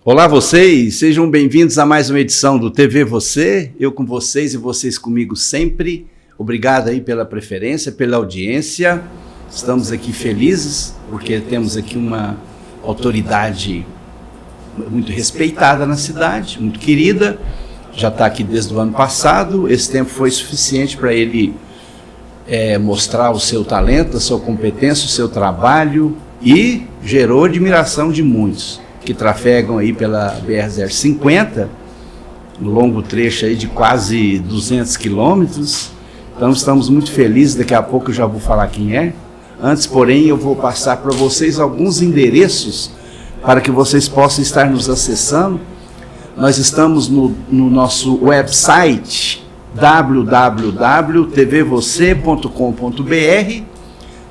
Olá vocês, sejam bem-vindos a mais uma edição do TV Você, eu com vocês e vocês comigo sempre. Obrigado aí pela preferência, pela audiência. Estamos aqui felizes porque temos aqui uma autoridade muito respeitada na cidade, muito querida, já está aqui desde o ano passado. Esse tempo foi suficiente para ele mostrar o seu talento, a sua competência, o seu trabalho, e gerou admiração de muitos que trafegam aí pela BR-050, um longo trecho aí de quase 200 quilômetros. Então estamos muito felizes, daqui a pouco eu já vou falar quem é. Antes, porém, eu vou passar para vocês alguns endereços para que vocês possam estar nos acessando. Nós estamos no nosso website www.tvvocê.com.br,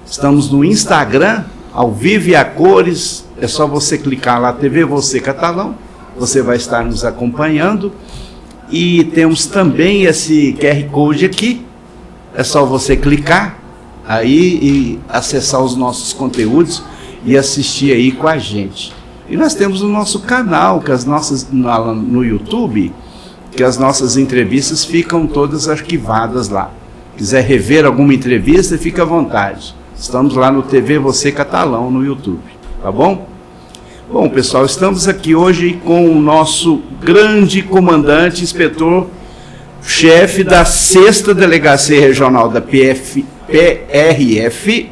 estamos no Instagram, ao vivo e a cores. É só você clicar lá, TV Você Catalão, você vai estar nos acompanhando. E temos também esse QR Code aqui, é só você clicar aí e acessar os nossos conteúdos e assistir aí com a gente. E nós temos o nosso canal, que no YouTube, que as nossas entrevistas ficam todas arquivadas lá. Quiser rever alguma entrevista, fica à vontade. Estamos lá no TV Você Catalão no YouTube, tá bom? Bom, pessoal, estamos aqui hoje com o nosso grande comandante, inspetor-chefe da 6ª Delegacia Regional da PRF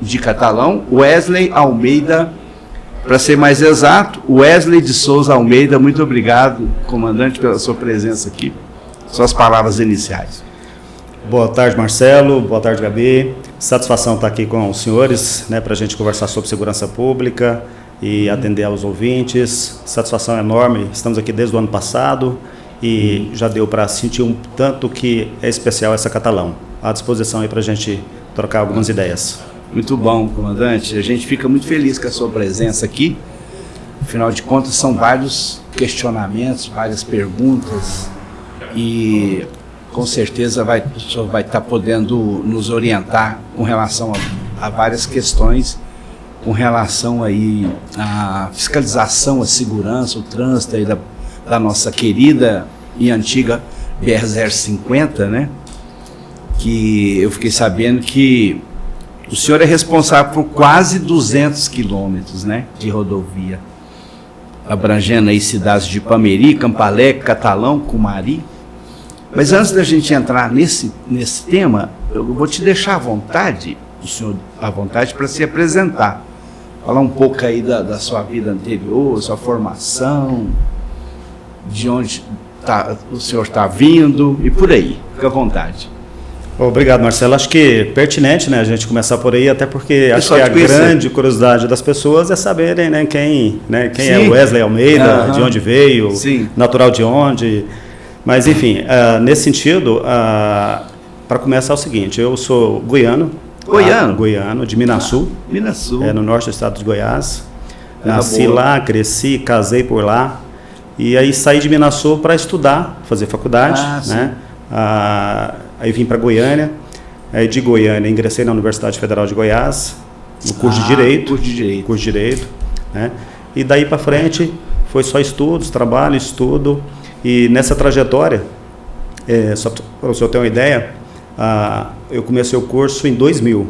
de Catalão, Wesley Almeida, para ser mais exato, Wesley de Souza Almeida. Muito obrigado, comandante, pela sua presença aqui. Suas palavras iniciais. Boa tarde, Marcelo. Boa tarde, Gabi. Satisfação estar aqui com os senhores, para a gente conversar sobre segurança pública e atender aos ouvintes. Satisfação enorme. Estamos aqui desde o ano passado e já deu para sentir um tanto que é especial essa Catalão. À disposição aí para a gente trocar algumas ideias. Muito bom, comandante. A gente fica muito feliz com a sua presença aqui. Afinal de contas, são vários questionamentos, várias perguntas, e com certeza o senhor vai estar podendo nos orientar com relação a várias questões, com relação aí à fiscalização, à segurança, o trânsito aí da nossa querida e antiga BR-050, né? Que eu fiquei sabendo que o senhor é responsável por quase 200 quilômetros, né, de rodovia, abrangendo aí cidades de Ipameri, Campo Alegre, Catalão, Cumari. Mas antes da gente entrar nesse tema, eu vou te deixar à vontade, o senhor à vontade, para se apresentar. Falar um pouco aí da sua vida anterior, sua formação, de onde o senhor está vindo e por aí. Fica à vontade. Obrigado, Marcelo. Acho que é pertinente, a gente começar por aí, até porque acho que a grande curiosidade das pessoas é saberem, quem é o Wesley Almeida, de onde veio, natural de onde. Mas, enfim, nesse sentido, para começar é o seguinte: eu sou goiano, de Minasul, no norte do estado de Goiás. Nasci lá, cresci, casei por lá, e aí saí de Minasul para estudar, fazer faculdade, aí vim para Goiânia, aí de Goiânia ingressei na Universidade Federal de Goiás, no curso de Direito, e daí para frente foi só estudos, trabalho, estudo. E nessa trajetória, só para o senhor ter uma ideia, eu comecei o curso em 2000.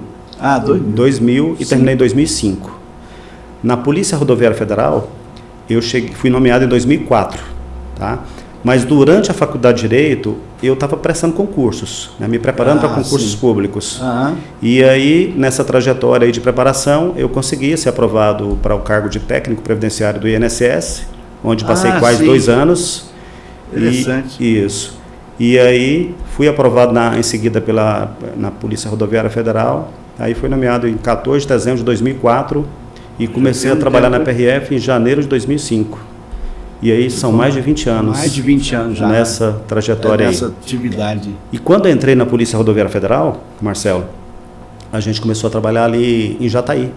2000 e terminei em 2005. Na Polícia Rodoviária Federal, eu fui nomeado em 2004, tá? Mas durante a Faculdade de Direito, eu estava prestando concursos, me preparando para concursos públicos. E aí, nessa trajetória aí de preparação, eu consegui ser aprovado para o cargo de técnico previdenciário do INSS, onde passei quase 2 anos. Interessante. E aí fui aprovado em seguida na Polícia Rodoviária Federal Aí fui nomeado em 14 de dezembro de 2004 e comecei a trabalhar na PRF em janeiro de 2005. E aí são mais de 20 anos. Mais de 20 anos já. Nessa trajetória nessa atividade. E quando eu entrei na Polícia Rodoviária Federal, Marcelo, a gente começou a trabalhar ali em Jataí,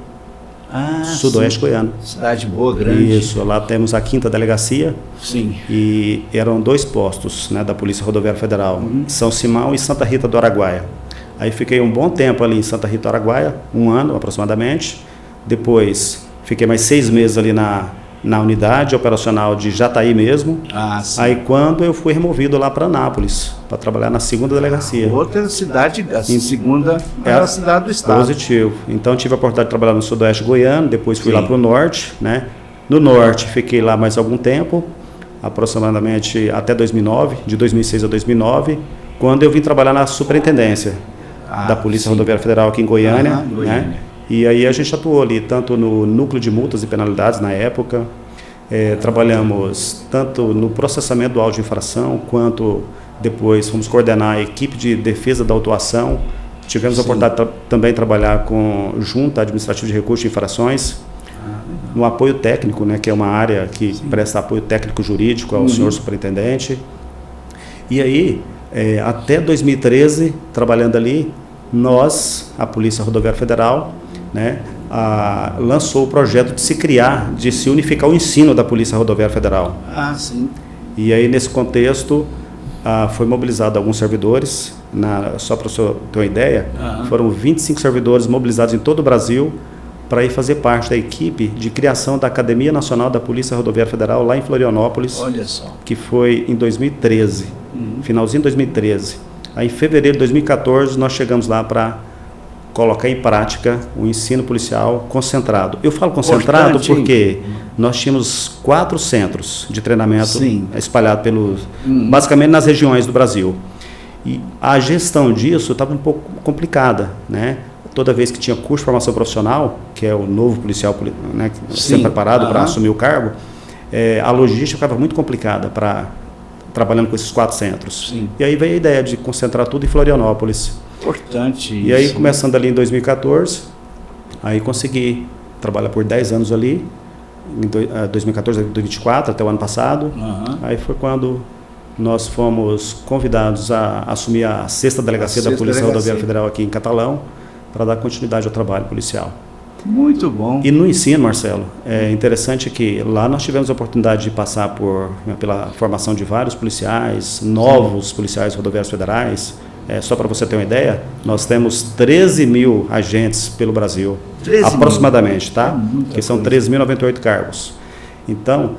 sudoeste goiano. Cidade boa, grande. Isso, lá temos a 5ª delegacia. Sim. E eram 2 postos, né, da Polícia Rodoviária Federal, São Simão e Santa Rita do Araguaia. Aí fiquei um bom tempo ali em Santa Rita do Araguaia, 1 ano aproximadamente. Depois fiquei mais 6 meses ali na unidade operacional de Jataí mesmo. Sim. Aí quando eu fui removido lá para Anápolis, para trabalhar na 2ª delegacia. Outra cidade, a 2ª era a cidade do estado. Positivo. Então tive a oportunidade de trabalhar no sudoeste goiano, depois fui lá para o norte, né? No norte fiquei lá mais algum tempo, aproximadamente até 2009, de 2006 a 2009, quando eu vim trabalhar na superintendência da Polícia Rodoviária Federal aqui em Goiânia, né? E aí a gente atuou ali, tanto no núcleo de multas e penalidades na época, trabalhamos tanto no processamento do auto de infração, quanto depois fomos coordenar a equipe de defesa da autuação. Tivemos a oportunidade de também trabalhar com Junta Administrativa de Recursos de Infrações, no apoio técnico, né, que é uma área que presta apoio técnico jurídico ao senhor superintendente. E aí, até 2013, trabalhando ali, nós, a Polícia Rodoviária Federal, né, lançou o projeto de se criar, de se unificar o ensino da Polícia Rodoviária Federal. Sim. E aí, nesse contexto, foi mobilizado alguns servidores, só para o senhor ter uma ideia, foram 25 servidores mobilizados em todo o Brasil para ir fazer parte da equipe de criação da Academia Nacional da Polícia Rodoviária Federal, lá em Florianópolis. Olha só. Que foi em 2013, finalzinho de 2013. Aí, em fevereiro de 2014, nós chegamos lá para colocar em prática o ensino policial concentrado. Eu falo concentrado porque nós tínhamos 4 centros de treinamento espalhados basicamente nas regiões do Brasil. E a gestão disso estava um pouco complicada, né? Toda vez que tinha curso de formação profissional, que é o novo policial, né, sendo preparado para assumir o cargo, a logística ficava muito complicada trabalhando com esses 4 centros. Sim. E aí veio a ideia de concentrar tudo em Florianópolis. Importante isso. E aí, começando ali em 2014, aí consegui trabalhar por 10 anos ali, em 2014 a 2024, até o ano passado. Aí foi quando nós fomos convidados a assumir a 6ª delegacia da Polícia Rodoviária Federal aqui em Catalão, para dar continuidade ao trabalho policial. Muito bom. E no ensino, Marcelo, é interessante que lá nós tivemos a oportunidade de passar pela formação de vários policiais, novos policiais rodoviários federais. Só para você ter uma ideia, nós temos 13 mil agentes pelo Brasil, aproximadamente, tá? Que são 13.098 cargos. Então,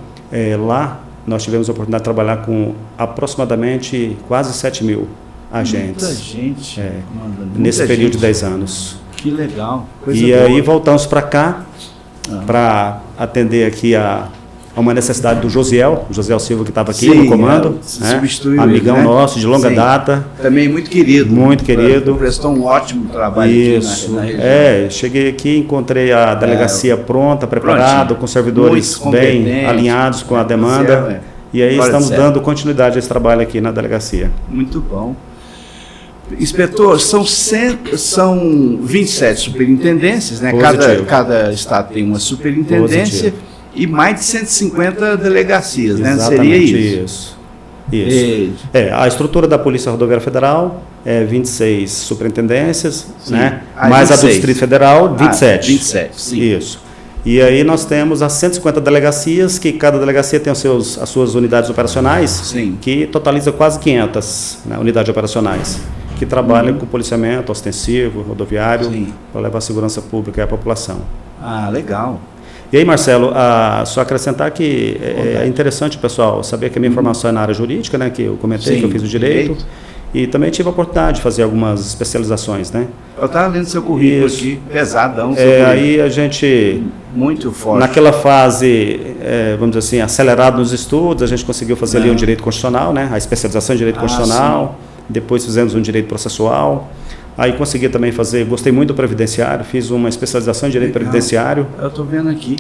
lá nós tivemos a oportunidade de trabalhar com aproximadamente quase 7 mil agentes. Muita gente. Nesse período de 10 anos. Que legal. E aí voltamos para cá para atender aqui a uma necessidade do Josiel Silva, que estava aqui no comando, amigão nosso de longa data. Também muito querido. Muito querido. Prestou um ótimo trabalho aqui na região. Cheguei aqui, encontrei a delegacia pronta, preparada, com servidores bem alinhados com a demanda. E aí estamos dando continuidade a esse trabalho aqui na delegacia. Muito bom. Inspetor, são 27 superintendências, né? Cada estado tem uma superintendência. Positivo. E mais de 150 delegacias, né? Seria isso? Isso. A estrutura da Polícia Rodoviária Federal é 26 superintendências, né? Mais 26. A do Distrito Federal, 27. 27, sim. Isso. E aí nós temos as 150 delegacias, que cada delegacia tem as suas unidades operacionais, que totaliza quase 500 unidades operacionais, que trabalham com policiamento ostensivo, rodoviário, para levar a segurança pública à população. Legal. E aí, Marcelo, só acrescentar que é interessante, pessoal, saber que a minha formação é na área jurídica, né, que eu comentei, que eu fiz o direito, e também tive a oportunidade de fazer algumas especializações, né? Eu estava lendo seu currículo aqui, pesadão. Aí a gente... Muito forte. Naquela fase, vamos dizer assim, acelerado nos estudos, a gente conseguiu fazer ali um direito constitucional, né, a especialização em direito constitucional, depois fizemos um direito processual. Aí consegui também gostei muito do previdenciário, fiz uma especialização em direito previdenciário. Eu estou vendo aqui.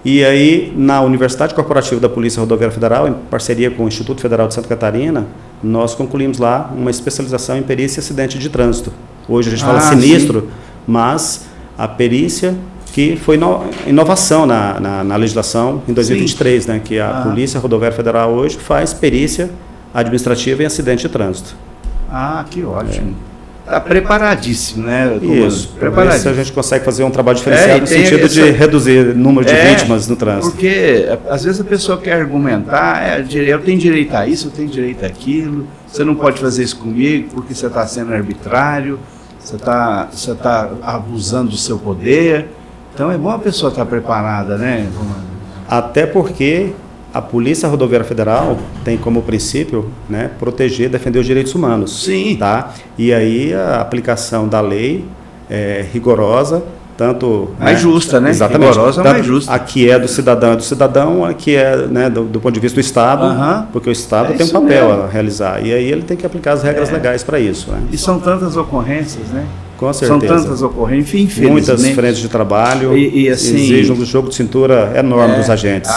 E aí, na Universidade Corporativa da Polícia Rodoviária Federal, em parceria com o Instituto Federal de Santa Catarina, nós concluímos lá uma especialização em perícia e acidente de trânsito. Hoje a gente fala sinistro, mas a perícia que foi inovação na legislação em 2023, né, que a Polícia Rodoviária Federal hoje faz perícia administrativa em acidente de trânsito. Ah, que ótimo. Está preparadíssimo, né? Isso, preparadíssimo. A gente consegue fazer um trabalho diferenciado no sentido de reduzir o número de vítimas no trânsito. Porque às vezes a pessoa quer argumentar, eu tenho direito a isso, eu tenho direito àquilo, você não pode fazer isso comigo porque você está sendo arbitrário, você tá abusando do seu poder. Então é bom a pessoa estar preparada, né? Até porque a Polícia Rodoviária Federal tem como princípio, né, proteger, defender os direitos humanos. Sim. Tá? E aí a aplicação da lei é rigorosa, tanto... Mais justa, né? Exatamente. Rigorosa, mais justa. A que é do cidadão, a que é, né, do ponto de vista do Estado, porque o Estado tem um papel a realizar. E aí ele tem que aplicar as regras legais para isso. Né? E são tantas ocorrências, né? Com certeza. São tantas ocorrências, infelizmente. Muitas frentes de trabalho e assim, exigem um jogo de cintura enorme dos agentes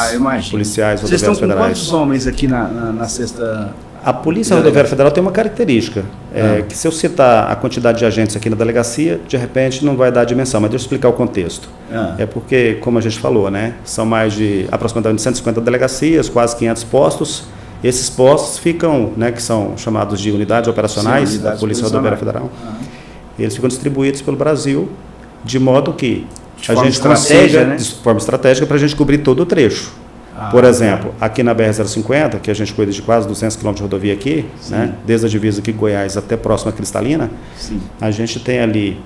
policiais, rodoviários federais. Vocês estão com quantos homens aqui na sexta? A Polícia Rodoviária Federal tem uma característica, que se eu citar a quantidade de agentes aqui na delegacia, de repente não vai dar a dimensão, mas deixa eu explicar o contexto. É porque, como a gente falou, né, são mais de aproximadamente 150 delegacias, quase 500 postos. Esses postos ficam, né, que são chamados de unidades operacionais da Polícia Rodoviária Federal. Eles ficam distribuídos pelo Brasil, de modo que a gente consiga, né? De forma estratégica, para a gente cobrir todo o trecho. Por exemplo, aqui na BR-050, que a gente cuida de quase 200 km de rodovia aqui, né, desde a divisa aqui Goiás até próximo a Cristalina, a gente tem ali,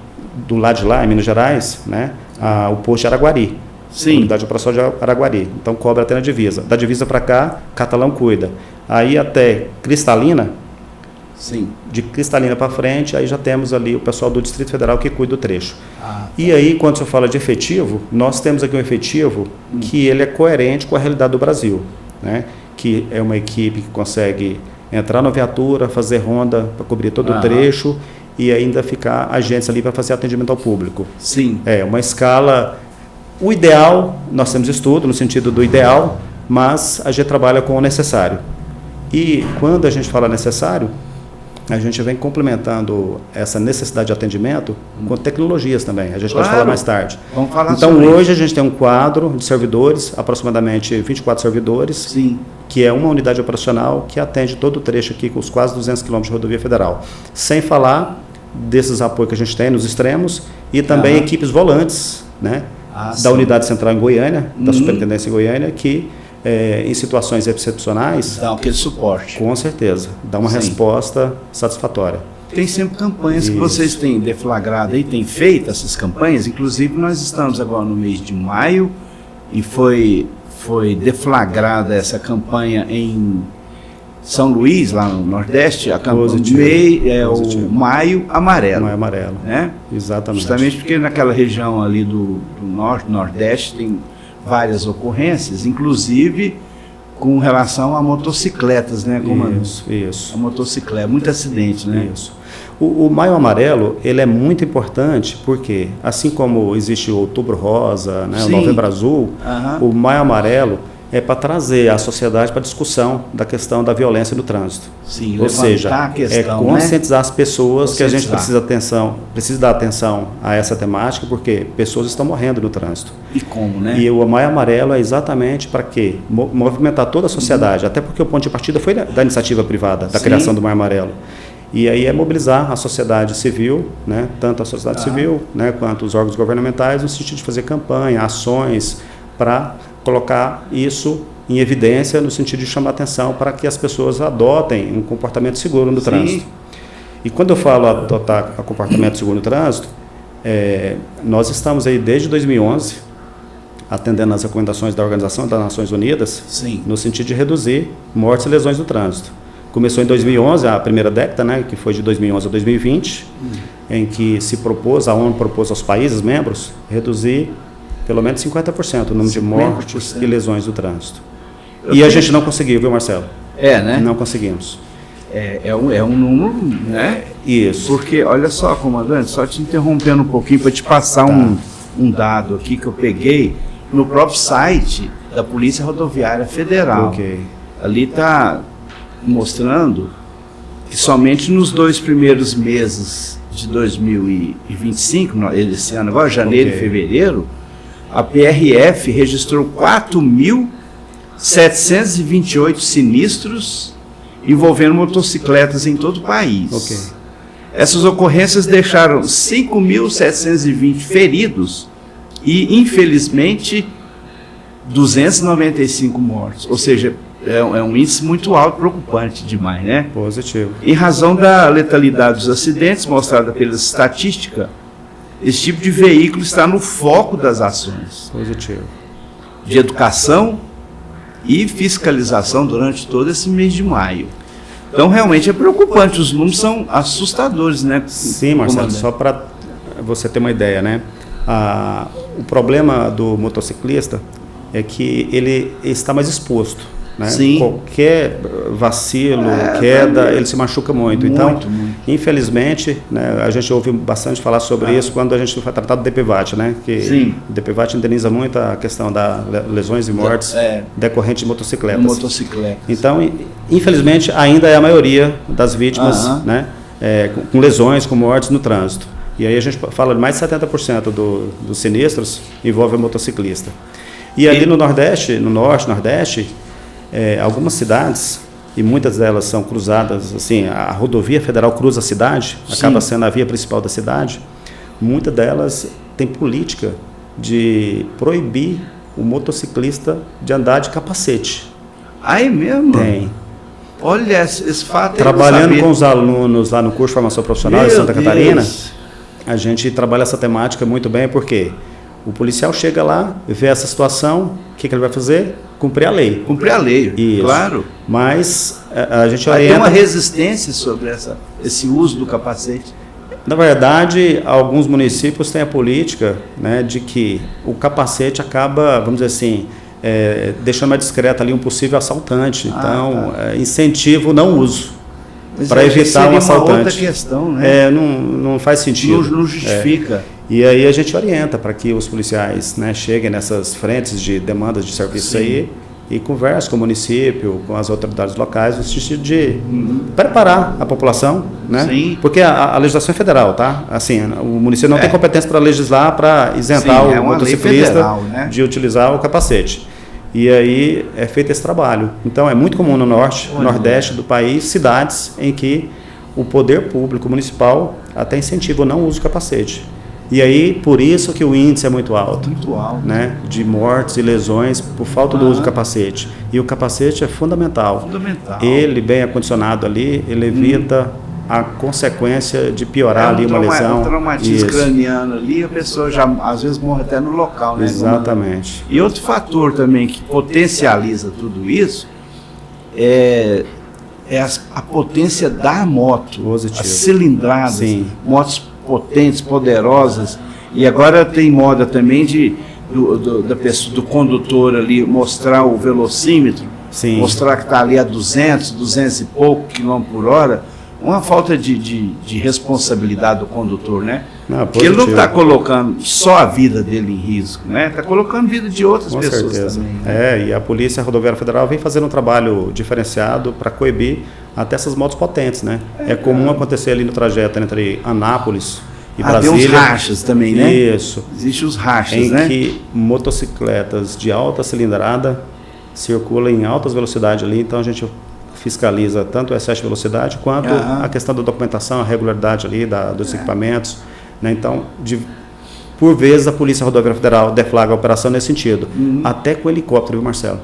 do lado de lá, em Minas Gerais, né, o posto de Araguari, a unidade operacional de Araguari. Então, cobre até na divisa. Da divisa para cá, Catalão cuida. Aí até Cristalina, de Cristalina para frente, aí já temos ali o pessoal do Distrito Federal que cuida do trecho. E aí, quando você fala de efetivo, nós temos aqui um efetivo que ele é coerente com a realidade do Brasil, né? Que é uma equipe que consegue entrar na viatura, fazer ronda para cobrir todo o trecho e ainda ficar agentes ali para fazer atendimento ao público. É uma escala... O ideal, nós temos estudo no sentido do ideal, mas a gente trabalha com o necessário. E quando a gente fala necessário, a gente vem complementando essa necessidade de atendimento com tecnologias também. A gente pode falar mais tarde. Vamos falar então, sobre hoje isso. A gente tem um quadro de servidores, aproximadamente 24 servidores, que é uma unidade operacional que atende todo o trecho aqui com os quase 200 km de rodovia federal. Sem falar desses apoios que a gente tem nos extremos e também equipes volantes, né, da unidade central em Goiânia, da superintendência em Goiânia, que em situações excepcionais... Dá aquele suporte. Com certeza. Dá uma resposta satisfatória. Tem sempre campanhas que vocês têm deflagrado aí, têm feito essas campanhas. Inclusive, nós estamos agora no mês de maio e foi deflagrada essa campanha em São Luís, lá no Nordeste. A campanha o Maio Amarelo. Maio Amarelo. Né? Exatamente. Justamente porque naquela região ali do Norte, Nordeste, tem várias ocorrências, inclusive com relação a motocicletas, né? Isso. A motocicleta, muito acidente, né? Isso. O Maio Amarelo, ele é muito importante porque, assim como existe o Outubro Rosa, né, o Novembro Azul, o Maio Amarelo é para trazer a sociedade para a discussão da questão da violência no trânsito. Ou seja, conscientizar as pessoas que a gente precisa dar atenção a essa temática, porque pessoas estão morrendo no trânsito. E como, né? E o Maio Amarelo é exatamente para quê? Movimentar toda a sociedade, até porque o ponto de partida foi da iniciativa privada, da criação do Maio Amarelo. E aí é mobilizar a sociedade civil, né, tanto a sociedade civil, né, quanto os órgãos governamentais, no sentido de fazer campanha, ações, para colocar isso em evidência, no sentido de chamar atenção para que as pessoas adotem um comportamento seguro no trânsito. E quando eu falo adotar comportamento seguro no trânsito, nós estamos aí desde 2011 atendendo às recomendações da Organização das Nações Unidas, no sentido de reduzir mortes e lesões no trânsito. Começou em 2011, a primeira década, né, que foi de 2011 a 2020, em que a ONU propôs aos países membros reduzir pelo menos 50% o número de mortes e lesões do trânsito. E a gente não conseguiu, viu, Marcelo? Né? Não conseguimos. É um número, né? Isso. Porque, olha só, comandante, só te interrompendo um pouquinho para te passar um dado aqui que eu peguei no próprio site da Polícia Rodoviária Federal. Ali está mostrando que somente nos 2 primeiros meses de 2025, esse ano agora, janeiro e fevereiro, a PRF registrou 4.728 sinistros envolvendo motocicletas em todo o país. Essas ocorrências deixaram 5.720 feridos e, infelizmente, 295 mortos. Ou seja, é um índice muito alto, preocupante demais, né? Positivo. Em razão da letalidade dos acidentes mostrada pela estatística, esse tipo de veículo está no foco das ações. Positivo. De educação e fiscalização durante todo esse mês de maio. Então, realmente é preocupante, os números são assustadores, né? Sim, Marcelo, só para você ter uma ideia, né? O problema do motociclista é que ele está mais exposto, né? Sim. Qualquer vacilo, queda, ele se machuca muito. Então, infelizmente, né, a gente ouve bastante falar sobre isso quando a gente foi tratar do DPVAT, né? Que o DPVAT indeniza muito a questão das lesões e mortes decorrentes de motocicletas. Então, infelizmente, ainda é a maioria das vítimas, né, com lesões, com mortes no trânsito. E aí a gente fala de mais de 70% dos sinistros envolve o motociclista. E ali no Nordeste, no Norte, Nordeste, algumas cidades, e muitas delas são cruzadas, assim, a rodovia federal cruza a cidade, acaba sendo a via principal da cidade, muitas delas têm política de proibir o motociclista de andar de capacete. Ah, é mesmo? Tem. Olha, esse fato. Trabalhando com os alunos lá no curso de formação profissional de Santa Catarina, a gente trabalha essa temática muito bem, porque o policial chega lá, vê essa situação, o que ele vai fazer? Cumprir a lei. Cumprir a lei, isso. Claro. Mas a gente orienta... Tem uma resistência sobre esse uso do capacete. Na verdade, alguns municípios têm a política, né, de que o capacete acaba, vamos dizer assim, deixando mais discreto ali um possível assaltante. Então, incentivo o não uso, para evitar um assaltante. Uma outra questão, né? Não faz sentido. Não justifica. E aí a gente orienta para que os policiais, né, cheguem nessas frentes de demandas de serviço aí e conversem com o município, com as autoridades locais, no sentido de preparar a população, né? Sim. Porque a legislação é federal, tá? Assim, o município não tem competência para legislar, para isentar o motociclista federal, né, de utilizar o capacete. E aí é feito esse trabalho. Então é muito comum no Norte, Nordeste do país, cidades em que o poder público municipal até incentiva o não uso do capacete. E aí, por isso que o índice é muito alto, né, de mortes e lesões por falta do uso do capacete. E o capacete é fundamental. Ele, bem acondicionado ali, ele evita a consequência de piorar ali uma lesão. Um traumatismo craniano ali, a pessoa já às vezes morre até no local, né? Exatamente. E outro fator também que potencializa tudo isso é a potência da moto, positivo, as cilindradas, motos potentes, poderosas. E agora tem moda também do condutor ali mostrar o velocímetro, mostrar que está ali a 200 e pouco quilômetros por hora. Uma falta de responsabilidade do condutor, né? Porque ele não está colocando só a vida dele em risco, né? Está colocando a vida de outras pessoas também. Né? E a Polícia Rodoviária Federal vem fazendo um trabalho diferenciado para coibir até essas motos potentes, né? É comum acontecer ali no trajeto entre Anápolis e Brasília. Tem uns rachas também, né? Isso. Existem os rachas, né? Em que motocicletas de alta cilindrada circulam em altas velocidades ali, então a gente fiscaliza tanto o excesso de velocidade quanto a questão da documentação, a regularidade ali dos equipamentos, né? Então, por vezes a Polícia Rodoviária Federal deflagra a operação nesse sentido, até com helicóptero, viu, Marcelo?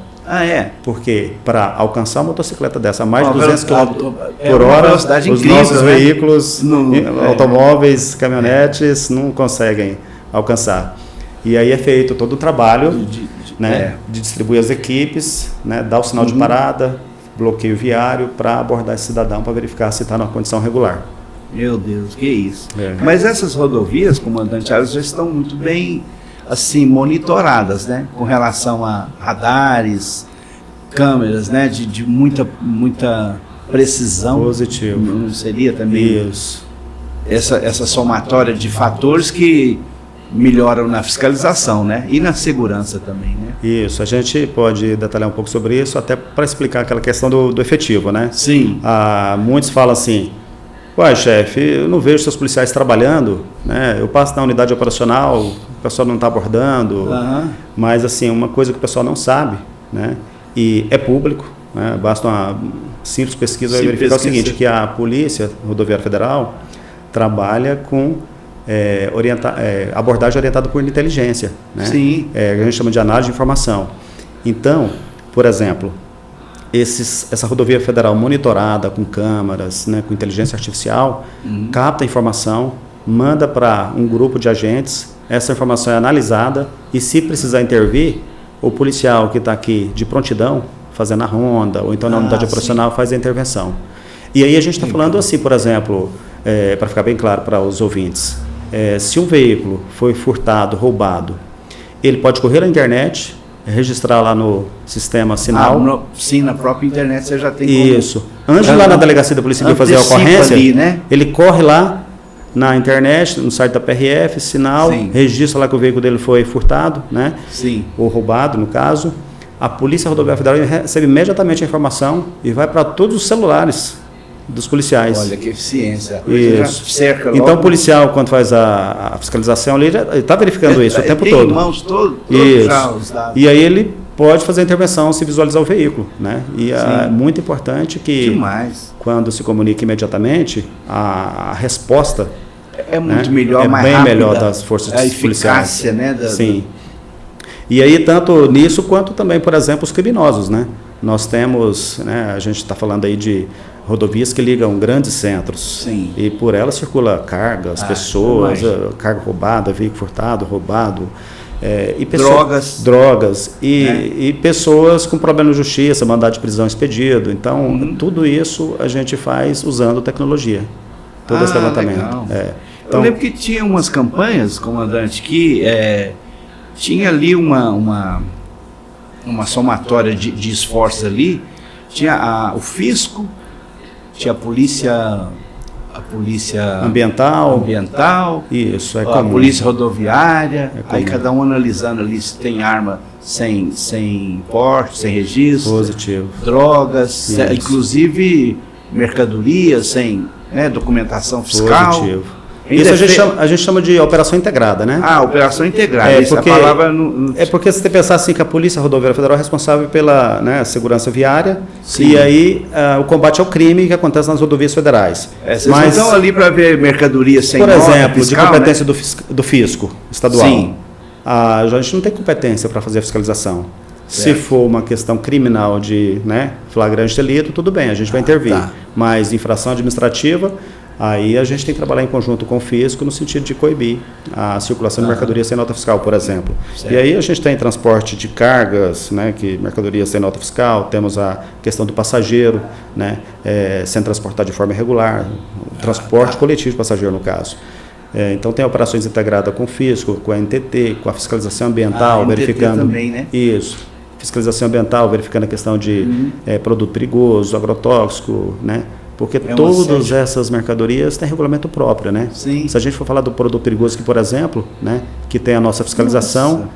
Porque para alcançar uma motocicleta dessa a mais de 200 km por hora, os nossos veículos, automóveis, caminhonetes não conseguem alcançar. E aí é feito todo o trabalho de distribuir as equipes, né, dar o sinal de parada, bloqueio viário para abordar esse cidadão para verificar se está numa condição regular. Meu Deus, que isso. Mas essas rodovias, comandante Alisson, já estão muito bem assim, monitoradas, né? Com relação a radares, câmeras, né? De muita precisão. Positivo. Não seria também isso. Essa somatória de fatores que melhoram na fiscalização, né? E na segurança também, né? Isso, a gente pode detalhar um pouco sobre isso, até para explicar aquela questão do efetivo, né? Sim. Muitos falam assim, Uai, chefe, eu não vejo seus policiais trabalhando, né? Eu passo na unidade operacional, o pessoal não está abordando, mas assim, uma coisa que o pessoal não sabe, né? E é público, né? Basta uma simples pesquisa vai verificar o seguinte, que a Polícia Rodoviária Federal trabalha com abordagem orientada por inteligência, né? Sim. A gente chama de análise de informação. Então, por exemplo, essa rodovia federal monitorada com câmaras, né, com inteligência artificial, capta a informação, manda para um grupo de agentes, essa informação é analisada e, se precisar intervir, o policial que está aqui de prontidão, fazendo a ronda, ou então na unidade operacional, faz a intervenção. E aí a gente está falando assim, por exemplo, para ficar bem claro para os ouvintes, se um veículo foi furtado, roubado, ele pode correr na internet, registrar lá no sistema Sinal. Sim, na própria internet você já tem isso. Antes de ir lá na delegacia da Polícia Civil fazer a ocorrência, ali, né? Ele corre lá na internet, no site da PRF, Sinal, registra lá que o veículo dele foi furtado, né? Sim. Ou roubado, no caso. A Polícia Rodoviária Federal recebe imediatamente a informação e vai para todos os celulares dos policiais. Olha que eficiência. Isso. Já cerca logo. Então o policial, quando faz a fiscalização ali, já está verificando isso o tempo todo. Tem em mãos todos os dados. E aí ele pode fazer a intervenção se visualizar o veículo, né? E é muito importante que, quando se comunica imediatamente, a resposta é muito melhor, mais bem rápida, melhor das forças policiais. A eficácia, né? Sim. E aí, tanto nisso quanto também, por exemplo, os criminosos, né? Nós temos, né, a gente está falando aí de rodovias que ligam grandes centros. Sim. E por elas circula cargas, pessoas, carga roubada, veículo furtado, roubado. E drogas e pessoas com problema de justiça, mandado de prisão expedido. Então, tudo isso a gente faz usando tecnologia. Todo esse levantamento. Então, eu lembro que tinha umas campanhas, comandante, que tinha ali uma somatória de esforços ali. Tinha o fisco, tinha a polícia ambiental, isso, a polícia rodoviária, aí cada um analisando ali se tem arma sem porte, sem registro, positivo, drogas, inclusive mercadorias sem documentação fiscal. Positivo. Isso a gente chama de operação integrada, né? Operação integrada. Porque se você pensar assim que a Polícia Rodoviária Federal é responsável pela segurança viária. Sim. E aí o combate ao crime que acontece nas rodovias federais. Vocês não estão ali para ver mercadorias sem nota, por exemplo, fiscal, de competência do fisco estadual. Sim. A gente não tem competência para fazer a fiscalização. Certo. Se for uma questão criminal de flagrante delito, tudo bem, a gente vai intervir. Mas infração administrativa, aí a gente tem que trabalhar em conjunto com o fisco no sentido de coibir a circulação de mercadoria sem nota fiscal, por exemplo. Certo. E aí a gente tem transporte de cargas, que mercadoria sem nota fiscal, temos a questão do passageiro, sendo transportado de forma irregular, o transporte coletivo de passageiro no caso. Então tem operações integradas com o fisco, com a NTT, com a fiscalização ambiental, verificando também, né? Isso. Fiscalização ambiental, verificando a questão de produto perigoso, agrotóxico, porque todas essas mercadorias têm regulamento próprio, né? Sim. Se a gente for falar do produto perigoso, que por exemplo, que tem a nossa fiscalização,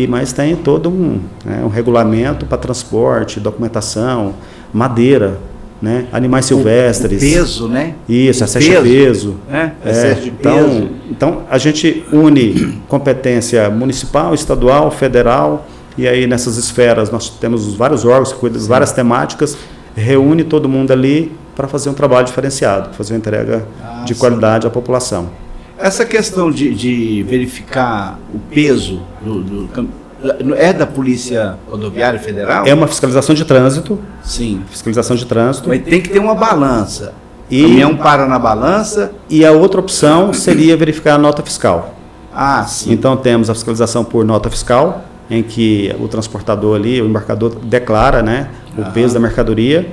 mas tem todo um regulamento para transporte, documentação, madeira, animais silvestres. O peso, né? Isso, excesso de peso. Excesso de peso. Então, a gente une competência municipal, estadual, federal, e aí nessas esferas nós temos vários órgãos que cuidam de várias temáticas, reúne todo mundo ali para fazer um trabalho diferenciado, fazer uma entrega de qualidade à população. Essa questão de verificar o peso é da Polícia Rodoviária Federal? É uma fiscalização de trânsito. Sim. Fiscalização de trânsito. Mas tem que ter uma balança. O caminhão para na balança. E a outra opção seria verificar a nota fiscal. Sim. Então temos a fiscalização por nota fiscal, em que o transportador ali, o embarcador declara o peso da mercadoria.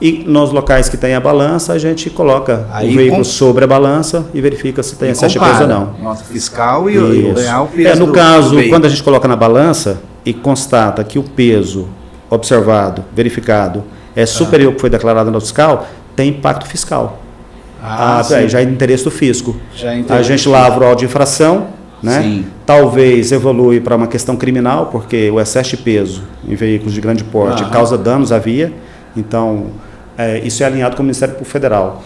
E nos locais que tem a balança, a gente coloca o veículo sobre a balança e verifica se tem excesso de peso ou não. Nota fiscal e o real peso. No caso, quando a gente coloca na balança e constata que o peso observado, verificado, é superior ao que foi declarado na nota fiscal, tem impacto fiscal. Já é de interesse do fisco. A gente lavra o auto de infração, talvez evolui para uma questão criminal, porque o excesso de peso em veículos de grande porte causa danos à via. Então, isso é alinhado com o Ministério Público Federal.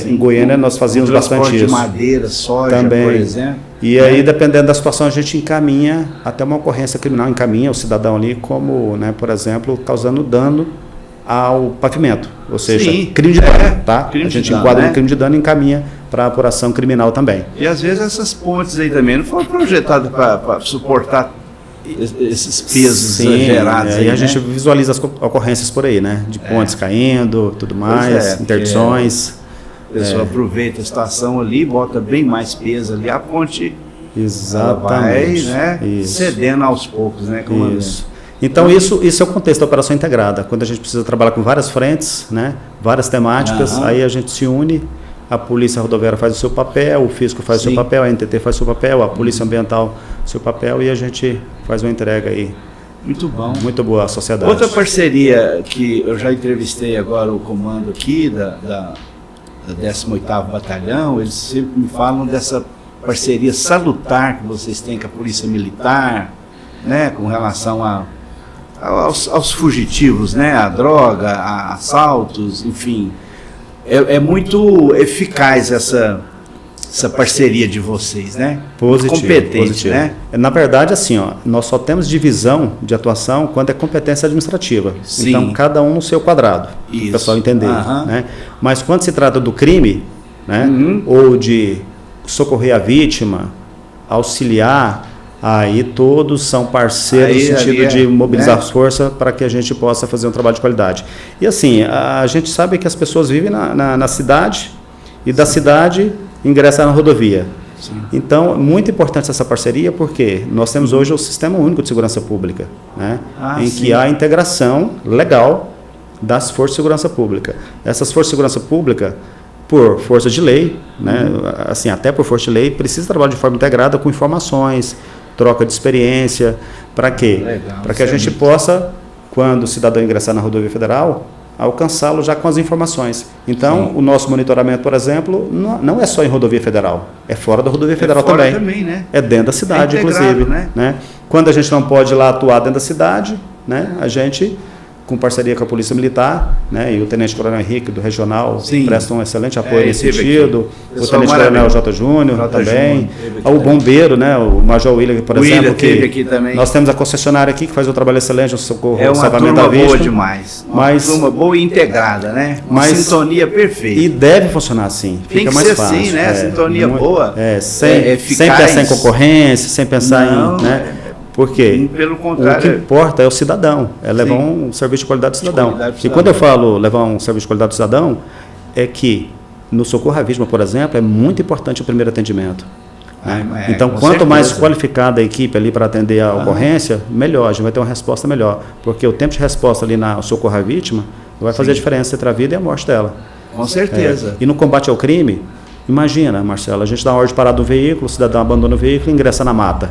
Em Goiânia nós fazíamos bastante isso. De madeira, soja, também, por exemplo. E aí, dependendo da situação, a gente encaminha até uma ocorrência criminal, encaminha o cidadão ali como, né, por exemplo, causando dano ao pavimento. Ou seja, crime de dano, tá? A gente enquadra no crime de dano e encaminha para apuração criminal também. E às vezes essas pontes aí também não foram projetadas para suportar esses pesos exagerados. E a gente visualiza as ocorrências por aí, né? De pontes caindo, tudo mais, interdições. A pessoa aproveita a situação ali, bota bem mais peso ali, a ponte exatamente vai, né, cedendo aos poucos, né? Isso. Então isso é o contexto da operação integrada, quando a gente precisa trabalhar com várias frentes, né? Várias temáticas, aí a gente se une, a Polícia Rodoviária faz o seu papel, o Fisco faz o seu papel, a NTT faz o seu papel, a Polícia Ambiental o seu papel e a gente faz uma entrega aí. Muito bom. Muito boa à sociedade. Outra parceria que eu já entrevistei agora o comando aqui da 18º Batalhão, eles sempre me falam dessa parceria salutar que vocês têm com a Polícia Militar, né, com relação aos fugitivos, né, a droga, a assaltos, enfim. É muito eficaz essa parceria de vocês, né? Positivo, competente, positivo. Né? Na verdade, assim, nós só temos divisão de atuação quando é competência administrativa. Sim. Então, cada um no seu quadrado, para o pessoal entender. Né? Mas quando se trata do crime, né, ou de socorrer a vítima, auxiliar, aí todos são parceiros no sentido de mobilizar força para que a gente possa fazer um trabalho de qualidade. E assim, a gente sabe que as pessoas vivem na cidade e da cidade ingressam na rodovia. Sim. Então, muito importante essa parceria porque nós temos hoje o Sistema Único de Segurança Pública, né, em que há integração legal das forças de segurança pública. Essas forças de segurança pública, por força de lei, né, assim, até por força de lei, precisa trabalhar de forma integrada com informações, troca de experiência, para quê? Para que a gente possa, quando o cidadão ingressar na rodovia federal, alcançá-lo já com as informações. Então, o nosso monitoramento, por exemplo, não é só em rodovia federal, é fora da rodovia federal também. Né? É dentro da cidade, inclusive. Né? Quando a gente não pode ir lá atuar dentro da cidade, né, a gente, com parceria com a Polícia Militar, né, e o Tenente Coronel Henrique do Regional presta um excelente apoio nesse sentido, o Tenente Coronel J. Júnior também, o Bombeiro, né, o Major William, por exemplo, que aqui também. Nós temos a concessionária aqui que faz um trabalho excelente no socorro, é uma turma boa demais, uma turma boa e integrada, né, uma sintonia perfeita. E deve funcionar assim, fica mais fácil. Assim, né, sintonia boa, sem pensar em concorrência, sem pensar em... Né, porque pelo contrário, o que importa é o cidadão, é levar um serviço de qualidade do cidadão. E quando eu falo levar um serviço de qualidade do cidadão, é que no socorro à vítima, por exemplo, é muito importante o primeiro atendimento. Né? Então, quanto mais qualificada a equipe ali para atender a ocorrência, melhor, a gente vai ter uma resposta melhor. Porque o tempo de resposta ali no socorro à vítima vai fazer a diferença entre a vida e a morte dela. Com certeza. E no combate ao crime, imagina, Marcelo, a gente dá uma ordem de parada do veículo, o cidadão abandona o veículo e ingressa na mata.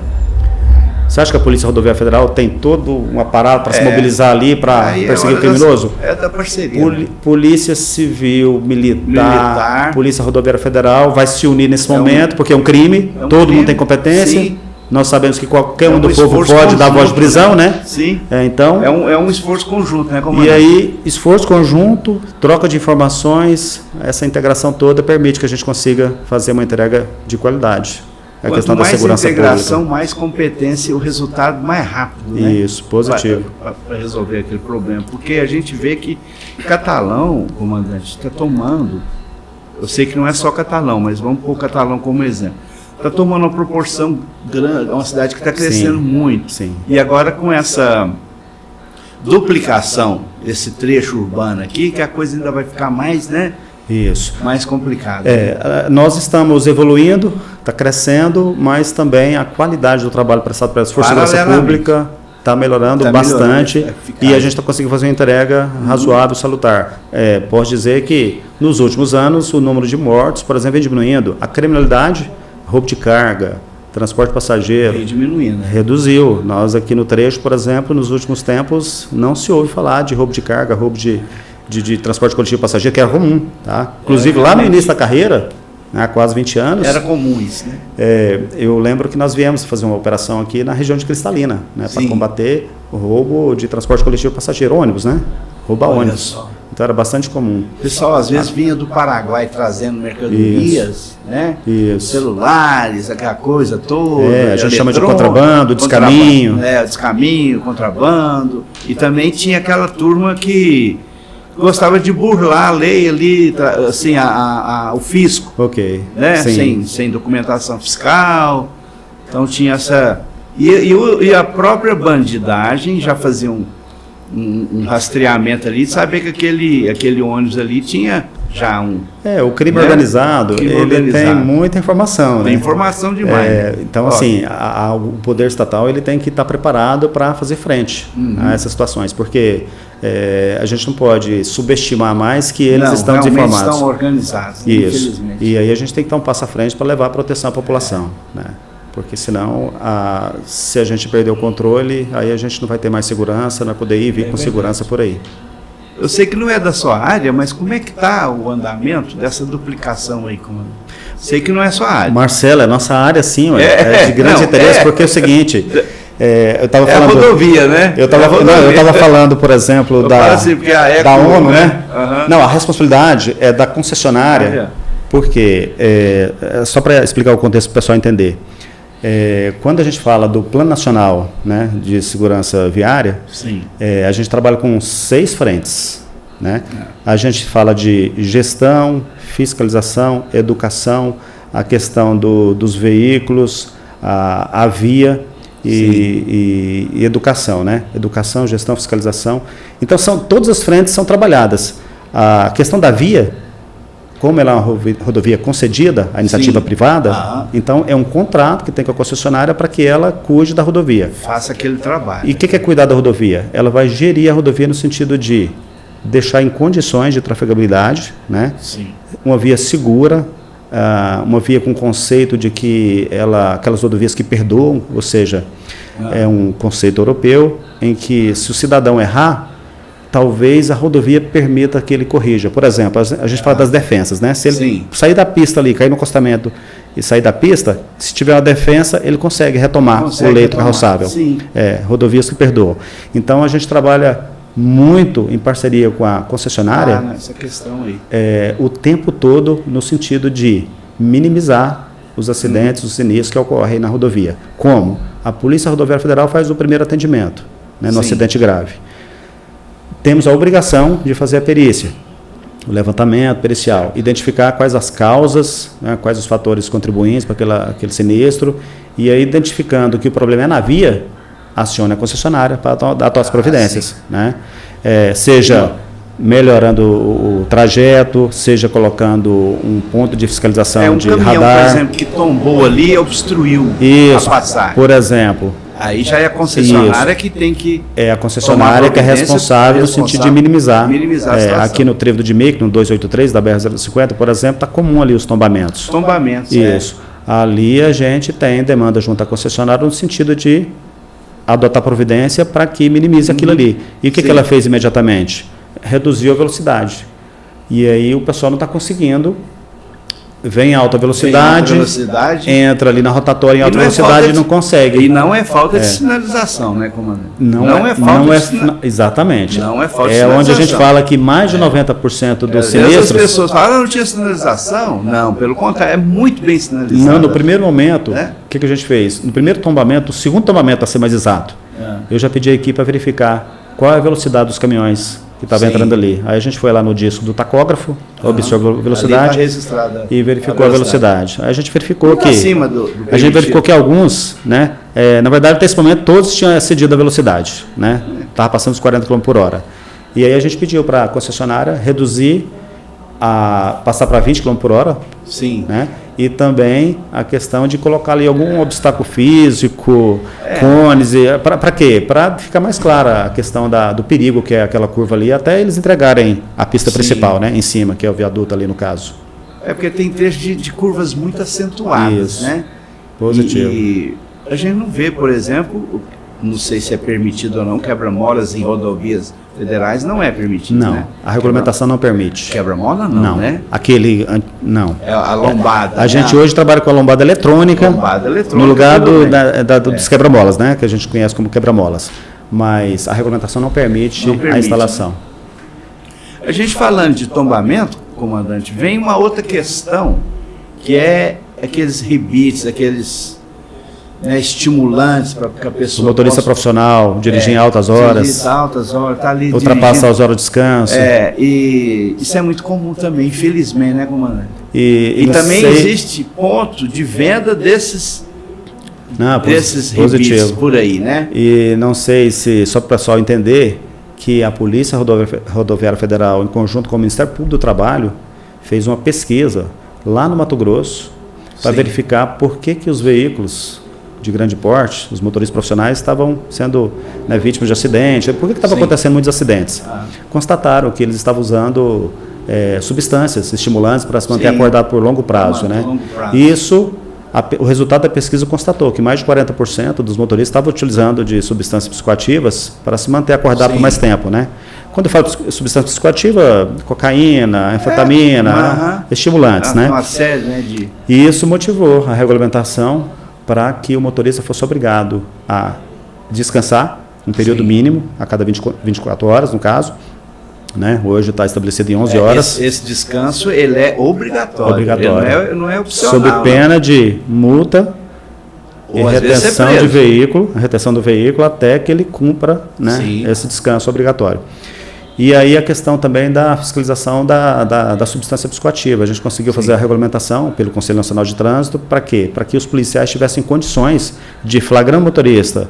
Você acha que a Polícia Rodoviária Federal tem todo um aparato para se mobilizar ali para perseguir o criminoso? É da parceria. Polícia Civil, Militar, Polícia Rodoviária Federal vai se unir nesse momento, porque é um crime, todo mundo tem competência. Sim. Nós sabemos que qualquer um do povo pode dar voz de prisão, né? Sim. Então, é um esforço conjunto, né? E aí, esforço conjunto, troca de informações, essa integração toda permite que a gente consiga fazer uma entrega de qualidade. A questão da segurança pública. Quanto mais integração, mais competência, o resultado mais rápido, né? Isso, positivo. Para resolver aquele problema. Porque a gente vê que Catalão, comandante, está tomando, eu sei que não é só Catalão, mas vamos pôr Catalão como exemplo, está tomando uma proporção grande, é uma cidade que está crescendo muito. Sim. E agora com essa duplicação desse trecho urbano aqui, que a coisa ainda vai ficar mais, né? Isso. Mais complicado. Nós estamos evoluindo, está crescendo, mas também a qualidade do trabalho prestado pelas forças de segurança pública está melhorando bastante e a gente está conseguindo fazer uma entrega razoável, salutar. Posso dizer que nos últimos anos o número de mortos, por exemplo, vem diminuindo. A criminalidade, roubo de carga, transporte passageiro, vem diminuindo, né? Reduziu. Nós aqui no trecho, por exemplo, nos últimos tempos não se ouve falar de roubo de carga, roubo de transporte coletivo passageiro, que era comum. Tá? Inclusive, lá no início da carreira, né, há quase 20 anos... Era comum isso, né? Eu lembro que nós viemos fazer uma operação aqui na região de Cristalina, né, para combater o roubo de transporte coletivo passageiro, ônibus, né? Roubar ônibus. Então era bastante comum. O pessoal às vezes vinha do Paraguai trazendo mercadorias, né? Celulares, aquela coisa toda. A gente chama de contrabando, descaminho. Descaminho, contrabando. E também tinha aquela turma que gostava de burlar a lei ali, assim, o fisco. Ok. Né? Sem documentação fiscal. Então tinha essa... E a própria bandidagem já fazia um rastreamento ali, de saber que aquele ônibus ali tinha já o crime organizado, tem muita informação. Tem informação demais. Então, assim, o poder estatal ele tem que estar preparado para fazer frente a essas situações, porque a gente não pode subestimar mais que eles estão desinformados. Estão organizados, infelizmente. E aí a gente tem que dar um passo à frente para levar a proteção à população, né? Porque senão, se a gente perder o controle, aí a gente não vai ter mais segurança, não vai poder ir e vir com segurança por aí. Eu sei que não é da sua área, mas como é que está o andamento dessa duplicação aí? Sei que não é sua área. Marcelo, é nossa área sim, é de grande interesse, porque é o seguinte... eu tava falando, a rodovia, né? Eu estava falando, por exemplo, da ONU, né? Uhum. Não, a responsabilidade é da concessionária, porque, só para explicar o contexto para o pessoal entender, quando a gente fala do Plano Nacional, né, de Segurança Viária, a gente trabalha com 6 frentes, né? A gente fala de gestão, fiscalização, educação, a questão dos veículos, a via e educação, né? Educação, gestão, fiscalização. Então, todas as frentes são trabalhadas. A questão da via, como ela é uma rodovia concedida à iniciativa privada, então é um contrato que tem com a concessionária para que ela cuide da rodovia. Faça aquele trabalho. E o que é cuidar da rodovia? Ela vai gerir a rodovia no sentido de deixar em condições de trafegabilidade, né? Uma via segura, uma via com conceito de que aquelas rodovias que perdoam, ou seja, é um conceito europeu em que se o cidadão errar, talvez a rodovia permita que ele corrija. Por exemplo, a gente fala das defensas, né? Se ele sair da pista ali, cair no acostamento e sair da pista, se tiver uma defensa, ele consegue retomar o leito carroçável. Rodovias que perdoam. Então, a gente trabalha muito em parceria com a concessionária nessa questão aí. O tempo todo no sentido de minimizar os acidentes, os sinistros que ocorrem na rodovia. Como? A Polícia Rodoviária Federal faz o primeiro atendimento, né, no acidente grave. Temos a obrigação de fazer a perícia, o levantamento pericial, identificar quais as causas, né, quais os fatores contribuintes para aquele sinistro, e aí identificando que o problema é na via, acione a concessionária para dar todas as providências, né? Seja melhorando o trajeto, seja colocando um ponto de fiscalização de radar. Por exemplo, que tombou ali e obstruiu a passagem. Por exemplo. Aí já é a concessionária que tem que... É a concessionária que é responsável no sentido de minimizar a situação. Aqui no trevo do Dimic, no 283 da BR-050, por exemplo, está comum ali os tombamentos. Isso. Ali a gente tem demanda junto à concessionária no sentido de adotar providência para que minimize aquilo ali. E o que ela fez imediatamente? Reduziu a velocidade. E aí o pessoal não está conseguindo... Vem em alta velocidade, entra ali na rotatória em alta velocidade e não consegue. E não é falta de sinalização, né, comandante? Não é falta de sinalização. Exatamente. Não é falta de sinalização. É onde a gente fala que mais de 90% dos sinistros... As pessoas falam, não tinha sinalização? Não, pelo contrário, é muito bem sinalizado. Não, no primeiro momento, o que a gente fez? No primeiro tombamento, o segundo tombamento, para ser mais exato, eu já pedi a equipe para verificar qual é a velocidade dos caminhões que estava entrando ali. Aí a gente foi lá no disco do tacógrafo, observou a velocidade e verificou a velocidade. Aí a gente verificou que alguns, né, na verdade até esse momento todos tinham excedido a velocidade, né? Estava passando os 40 km por hora. E aí a gente pediu para a concessionária reduzir, passar para 20 km por hora. Né? E também a questão de colocar ali algum obstáculo físico, cones, para quê? Para ficar mais clara a questão do perigo que é aquela curva ali, até eles entregarem a pista principal, né, em cima, que é o viaduto ali no caso. Porque tem trechos de curvas muito acentuadas, né? Positivo. E a gente não vê, por exemplo, não sei se é permitido ou não, quebra-molas em rodovias federais não é permitido, não, né? A regulamentação não permite. Quebra-mola não, né? Não. É a lombada. A gente hoje trabalha com a lombada eletrônica, no lugar dos quebra-molas, né? Que a gente conhece como quebra-molas. Mas a regulamentação não permite a instalação. A gente falando de tombamento, comandante, vem uma outra questão, que é aqueles rebites, aqueles estimulantes para que a pessoa... O motorista profissional, dirigir em altas horas. Dirigir altas horas, tá ali ultrapassar as horas de descanso. E isso é muito comum também, infelizmente, né, comandante? E também existe ponto de venda desses rebites por aí, né? E não sei se, só para o pessoal entender, que a Polícia Rodoviária Federal, em conjunto com o Ministério Público do Trabalho, fez uma pesquisa lá no Mato Grosso para verificar por que os veículos de grande porte, os motoristas profissionais, estavam sendo vítimas de acidentes. Por que estava acontecendo muitos acidentes? Constataram que eles estavam usando substâncias estimulantes para se manter acordado por longo prazo. Isso, o resultado da pesquisa constatou que mais de 40% dos motoristas estavam utilizando de substâncias psicoativas para se manter acordado por mais tempo, né? Quando eu falo substância psicoativa, cocaína, anfetamina, estimulantes, né? Uma série, né, de... E isso motivou a regulamentação para que o motorista fosse obrigado a descansar um período mínimo, a cada 24 horas, no caso, né? Hoje está estabelecido em 11 horas. Esse descanso, ele é obrigatório. Ele não é opcional. Sob pena de multa e retenção de veículo, a retenção do veículo até que ele cumpra, né, esse descanso obrigatório. E aí a questão também da fiscalização da substância psicoativa. A gente conseguiu fazer a regulamentação pelo Conselho Nacional de Trânsito. Para quê? Para que os policiais tivessem condições de flagrar o motorista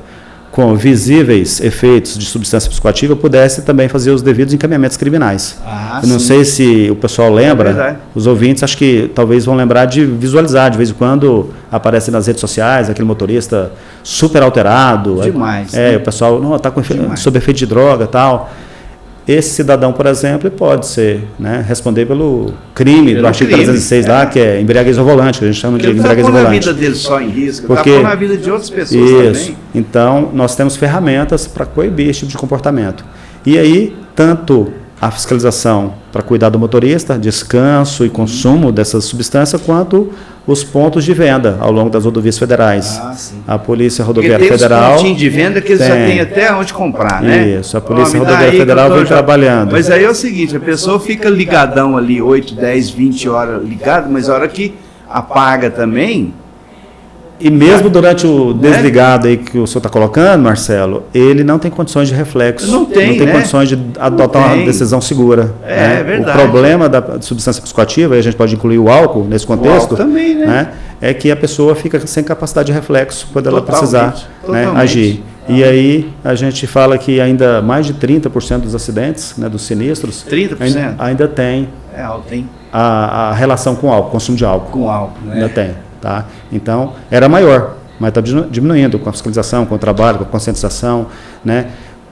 com visíveis efeitos de substância psicoativa, pudesse também fazer os devidos encaminhamentos criminais. Eu não sei se o pessoal lembra, os ouvintes acho que talvez vão lembrar de visualizar, de vez em quando aparece nas redes sociais, aquele motorista super alterado. Demais. O pessoal está sob efeito de droga e tal. Esse cidadão, por exemplo, pode ser, né, responder pelo crime do artigo 306 lá, que é embriaguez ao volante, que a gente chama de embriaguez ao volante. Está pondo a vida dele só em risco, está pondo a vida de outras pessoas também. Então, nós temos ferramentas para coibir esse tipo de comportamento. E aí, tanto a fiscalização para cuidar do motorista, descanso e consumo dessas substâncias, quanto os pontos de venda ao longo das rodovias federais. A Polícia Rodoviária Federal... Tem os pontinhos de venda que eles já têm até onde comprar, né? Isso, a Polícia Rodoviária Federal vem trabalhando. Mas aí é o seguinte, a pessoa fica ligadão ali 8, 10, 20 horas ligado, mas a hora que apaga também... E mesmo durante o desligado aí que o senhor está colocando, Marcelo, ele não tem condições de reflexo. Não tem condições de adotar uma decisão segura. É verdade. O problema da substância psicoativa, aí a gente pode incluir o álcool nesse contexto, o álcool também, né? É que a pessoa fica sem capacidade de reflexo quando ela precisar agir. E aí a gente fala que ainda mais de 30% dos acidentes, né, dos sinistros, 30%? Ainda tem a relação com álcool, consumo de álcool. Com álcool, né? Ainda tem. Tá? Então, era maior, mas está diminuindo com a fiscalização, com o trabalho, com a conscientização, né?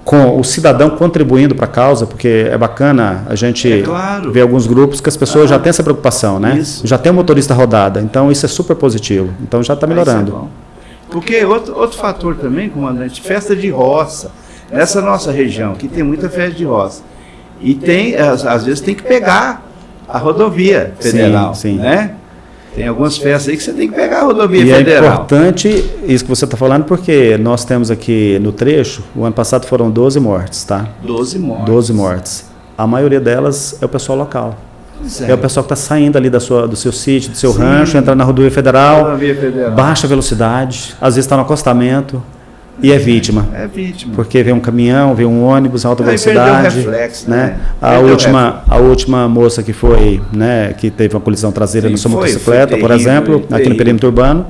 Com o cidadão contribuindo para a causa, porque é bacana a gente ver alguns grupos que as pessoas já têm essa preocupação, né? Já tem um motorista rodada, então isso é super positivo, então já está melhorando. Isso é bom. Porque outro fator também, comandante, festa de roça, nessa nossa região, que tem muita festa de roça, e tem, às vezes tem que pegar a rodovia federal, né? Tem algumas festas aí que você tem que pegar a rodovia federal. É importante isso que você está falando, porque nós temos aqui no trecho, o ano passado foram 12 mortes, tá? 12 mortes. 12 mortes. A maioria delas é o pessoal local. É o pessoal que está saindo ali do seu sítio, do seu rancho, entrando na rodovia federal, baixa velocidade, às vezes está no acostamento. E é vítima. É vítima. Porque vem um caminhão, vem um ônibus, alta velocidade. Reflexo, né? A última moça que foi, né, que teve uma colisão traseira na sua motocicleta, por exemplo, aqui no perímetro urbano,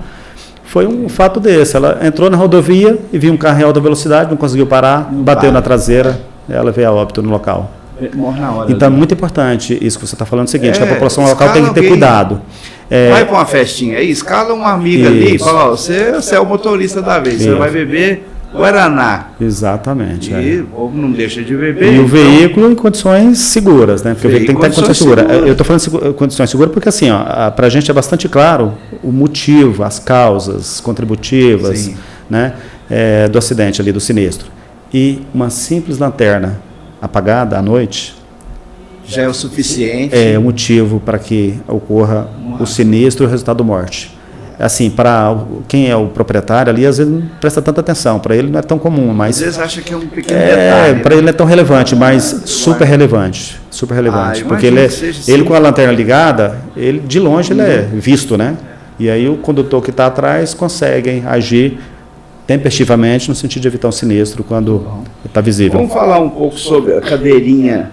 foi um fato desse. Ela entrou na rodovia e viu um carro em alta velocidade, não conseguiu parar, bateu na traseira, ela veio a óbito no local. Morre na hora. Então é muito importante isso que você está falando, é o seguinte, que a população local tem que ter cuidado. Vai para uma festinha aí, escala uma amiga ali e fala, você é o motorista da vez, você vai beber Guaraná. Exatamente. E o povo não deixa de beber. E o veículo em condições seguras, né? Porque o veículo tem que estar em condições seguras. Eu estou falando de condições seguras porque, assim, para a gente é bastante claro o motivo, as causas contributivas, né, do acidente ali, do sinistro. E uma simples lanterna apagada à noite já é o suficiente. É o motivo para que ocorra o sinistro e o resultado da morte. assim, para quem é o proprietário ali, às vezes não presta tanta atenção, para ele não é tão comum, mas... Às vezes acha que é um pequeno detalhe. Para ele não é tão relevante, mas super relevante, porque ele com a lanterna ligada, ele de longe ele é visto, né? E aí o condutor que está atrás consegue agir tempestivamente no sentido de evitar um sinistro quando está visível. Vamos falar um pouco sobre a cadeirinha,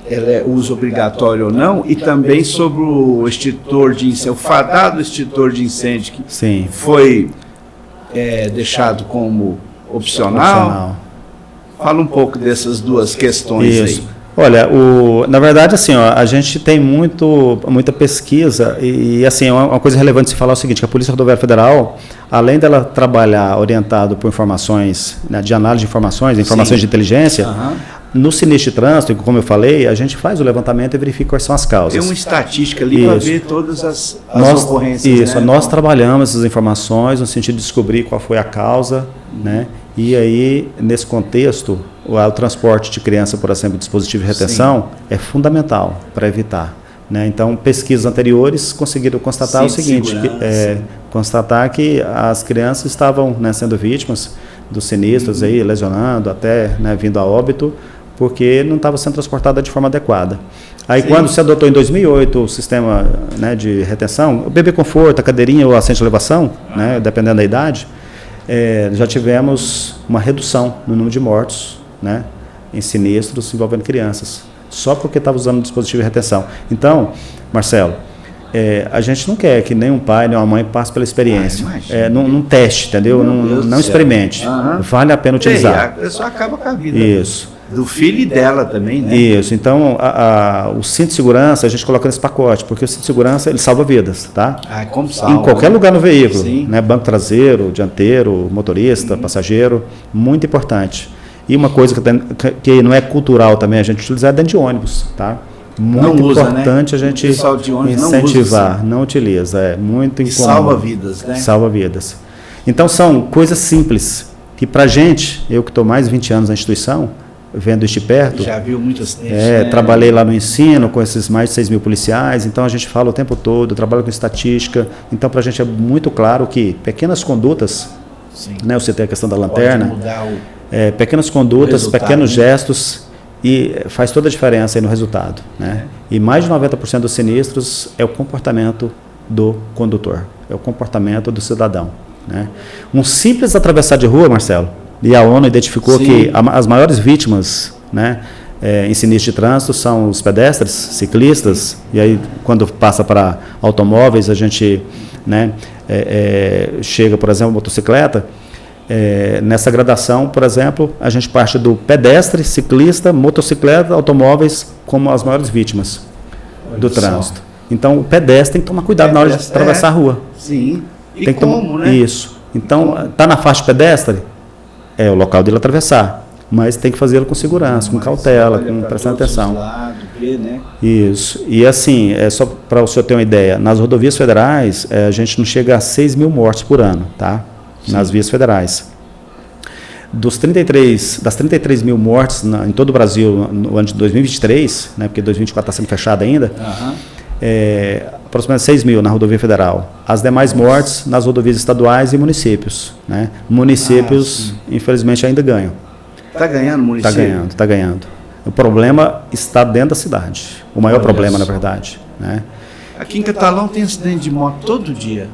ela é uso obrigatório ou não, e também sobre o extintor de incêndio, o fadado extintor de incêndio que foi deixado como opcional. Fala um pouco dessas duas questões aí. Olha, na verdade, assim, a gente tem muita pesquisa e assim, uma coisa relevante se falar é o seguinte, que a Polícia Rodoviária Federal, além dela trabalhar orientado por informações, né, de análise de informações de inteligência, no sinistro de trânsito, como eu falei, a gente faz o levantamento e verifica quais são as causas. Tem uma estatística ali para ver todas as ocorrências. Isso, né? Nós trabalhamos essas informações no sentido de descobrir qual foi a causa, né? E aí, nesse contexto, o transporte de criança, por exemplo, dispositivo de retenção, é fundamental para evitar. Né? Então, pesquisas anteriores conseguiram constatar o seguinte, constatar que as crianças estavam, né, sendo vítimas dos sinistros, aí, lesionando, até, né, vindo a óbito, porque não estava sendo transportada de forma adequada. Aí, quando se adotou em 2008 o sistema, né, de retenção, o bebê conforto, a cadeirinha ou a assento de elevação, né, dependendo da idade, já tivemos uma redução no número de mortos, né, em sinistros envolvendo crianças, só porque estava usando o dispositivo de retenção. Então, Marcelo, a gente não quer que nenhum pai, nem uma mãe passe pela experiência. Não teste, entendeu? Não experimente. Vale a pena utilizar. A pessoa acaba com a vida. Isso. Do filho e dela também, né? Isso. Então, o cinto de segurança a gente coloca nesse pacote, porque o cinto de segurança ele salva vidas, tá? Como salva? Em qualquer lugar no veículo, né? Banco traseiro, dianteiro, motorista, passageiro, muito importante. E uma coisa que não é cultural também a gente utilizar é dentro de ônibus, tá? Muito importante, né? A gente incentivar, não utiliza, é muito incomum. Salva vidas, né? Salva vidas. Então são coisas simples que pra gente, eu que estou mais de 20 anos na instituição, vendo isso de perto, já viu muitos acidentes, né? Trabalhei lá no ensino com esses mais de 6 mil policiais, então a gente fala o tempo todo, trabalha com estatística, então pra gente é muito claro que pequenas condutas, né, você tem a questão da lanterna, pode mudar pequenas condutas, pequenos gestos, e faz toda a diferença aí no resultado, né? E mais de 90% dos sinistros é o comportamento do condutor, é o comportamento do cidadão, né? Um simples atravessar de rua, Marcelo, e a ONU identificou que as maiores vítimas, né, em sinistro de trânsito são os pedestres, ciclistas, e aí quando passa para automóveis a gente, né, chega, por exemplo, motocicleta. Nessa gradação, por exemplo, a gente parte do pedestre, ciclista, motocicleta, automóveis como as maiores vítimas do trânsito. Então, o pedestre tem que tomar cuidado na hora de atravessar a rua. Sim. E tem que né? Isso. Então, está na faixa pedestre, é o local dele atravessar, mas tem que fazê-lo com segurança, com cautela, prestando atenção. Né? Isso. E assim, só para o senhor ter uma ideia, nas rodovias federais, a gente não chega a 6 mil mortes por ano, tá? Nas vias federais. Das 33 mil mortes em todo o Brasil no ano de 2023, né, porque 2024 está sendo fechado ainda, aproximadamente 6 mil na rodovia federal. As demais mortes nas rodovias estaduais e municípios, né? Municípios, infelizmente, ainda ganham. Está ganhando o município? Está ganhando. O problema está dentro da cidade. O maior problema, na verdade, né? Aqui em Catalão tem acidente de moto todo dia.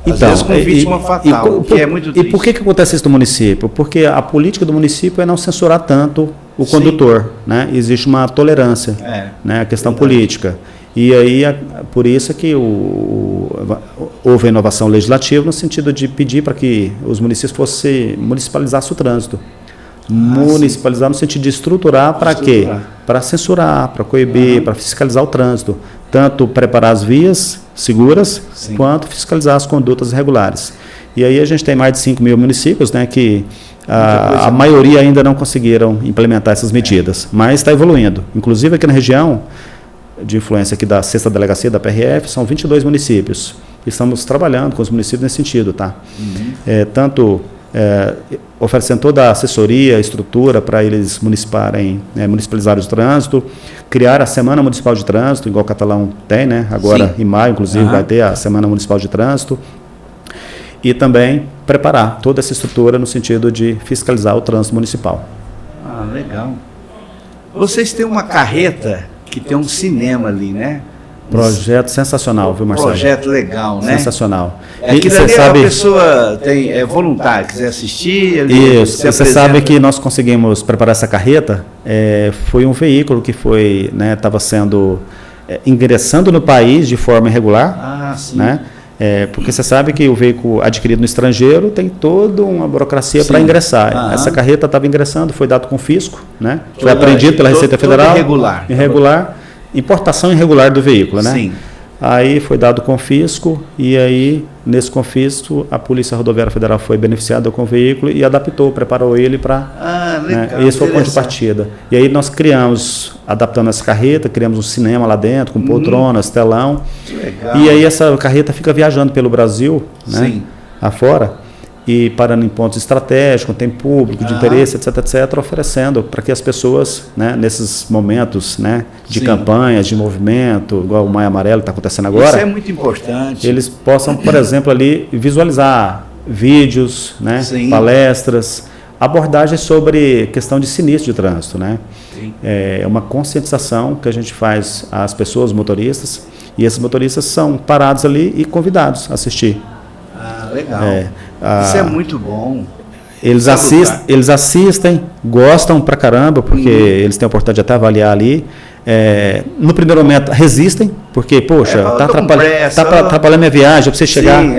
Então, às vezes com vítima fatal, que é muito triste. E por que acontece isso no município? Porque a política do município é não censurar tanto o condutor, né? Existe uma tolerância, né? A questão política. E aí, por isso é que houve a inovação legislativa no sentido de pedir para que os municípios municipalizassem o trânsito. Municipalizar no sentido de estruturar para quê? Para censurar, para coibir, para fiscalizar o trânsito. Tanto preparar as vias seguras, quanto fiscalizar as condutas irregulares. E aí a gente tem mais de 5 mil municípios, né, que a maioria ainda não conseguiram implementar essas medidas, mas está evoluindo. Inclusive aqui na região, de influência aqui da 6ª Delegacia da PRF, são 22 municípios. Estamos trabalhando com os municípios nesse sentido, tá? Tanto oferecendo toda a assessoria, estrutura para eles municipalizarem o trânsito, criar a Semana Municipal de Trânsito, igual o Catalão tem, né? Agora, sim, em maio, inclusive, vai ter a Semana Municipal de Trânsito, e também preparar toda essa estrutura no sentido de fiscalizar o trânsito municipal. Ah, legal. Vocês têm uma carreta que tem um cinema ali, né? Projeto sensacional, viu, Marcelo? Projeto legal, né? Sensacional. Aquilo ali sabe, a pessoa é voluntária, quiser assistir... Isso, você sabe que nós conseguimos preparar essa carreta, foi um veículo que foi, né, estava sendo ingressando no país de forma irregular. Ah, sim. Né? Porque você sabe que o veículo adquirido no estrangeiro tem toda uma burocracia para ingressar. Aham. Essa carreta estava ingressando, foi dado confisco, né? Foi apreendido pela Receita Federal. Irregular. Importação irregular do veículo, né? Sim. Aí foi dado confisco e aí, nesse confisco, a Polícia Rodoviária Federal foi beneficiada com o veículo e adaptou, preparou ele para... Ah, legal. Né? Esse foi o ponto de partida. E aí nós criamos, adaptando essa carreta, criamos um cinema lá dentro, com poltronas, telão. Legal. E aí essa carreta fica viajando pelo Brasil, né? Sim. Afora. E parando em pontos estratégicos, tem público de interesse, etc., oferecendo para que as pessoas, né, nesses momentos, né, de campanhas, de movimento, igual o Maio Amarelo que está acontecendo agora. Isso é muito importante. Eles possam, por exemplo, ali visualizar vídeos, né, palestras, abordagens sobre questão de sinistro de trânsito, né? É uma conscientização que a gente faz às pessoas, motoristas, e esses motoristas são parados ali e convidados a assistir. Ah, legal. Isso é muito bom. Eles assistem, gostam pra caramba, porque eles têm a oportunidade de até avaliar ali. No primeiro momento resistem, porque, poxa, está atrapalhando minha viagem, eu preciso chegar. Sim,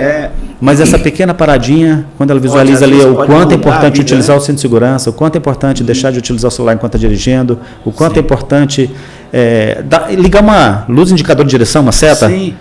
mas essa pequena paradinha, quando ela visualiza ali o quanto é importante utilizar o cinto de segurança, o quanto é importante deixar de utilizar o celular enquanto está dirigindo, o quanto é importante ligar uma luz indicador de direção, uma seta. Sim.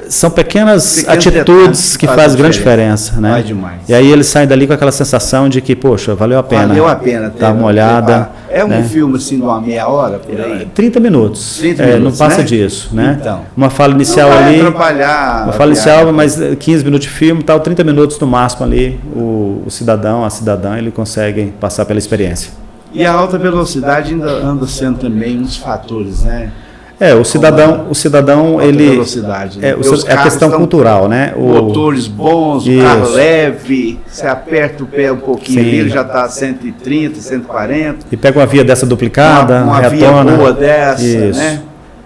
São pequenas atitudes que fazem grande diferença, né? Demais. E aí eles saem dali com aquela sensação de que, poxa, valeu a pena. Valeu a pena. Dar uma olhada. É um filme assim de uma meia hora, por aí? 30 minutos. 30 minutos, não passa disso, né? Então, uma fala inicial ali. Uma fala inicial, mas 15 minutos de filme, tal, 30 minutos no máximo ali, o cidadão, a cidadã, ele consegue passar pela experiência. E a alta velocidade ainda anda sendo também um dos fatores, né? O cidadão ele velocidade, né? É a questão cultural, né? Motores bons, o carro leve, você aperta o pé um pouquinho ali, ele já está 130, 140. E pega uma via dessa duplicada, uma via boa dessa, né?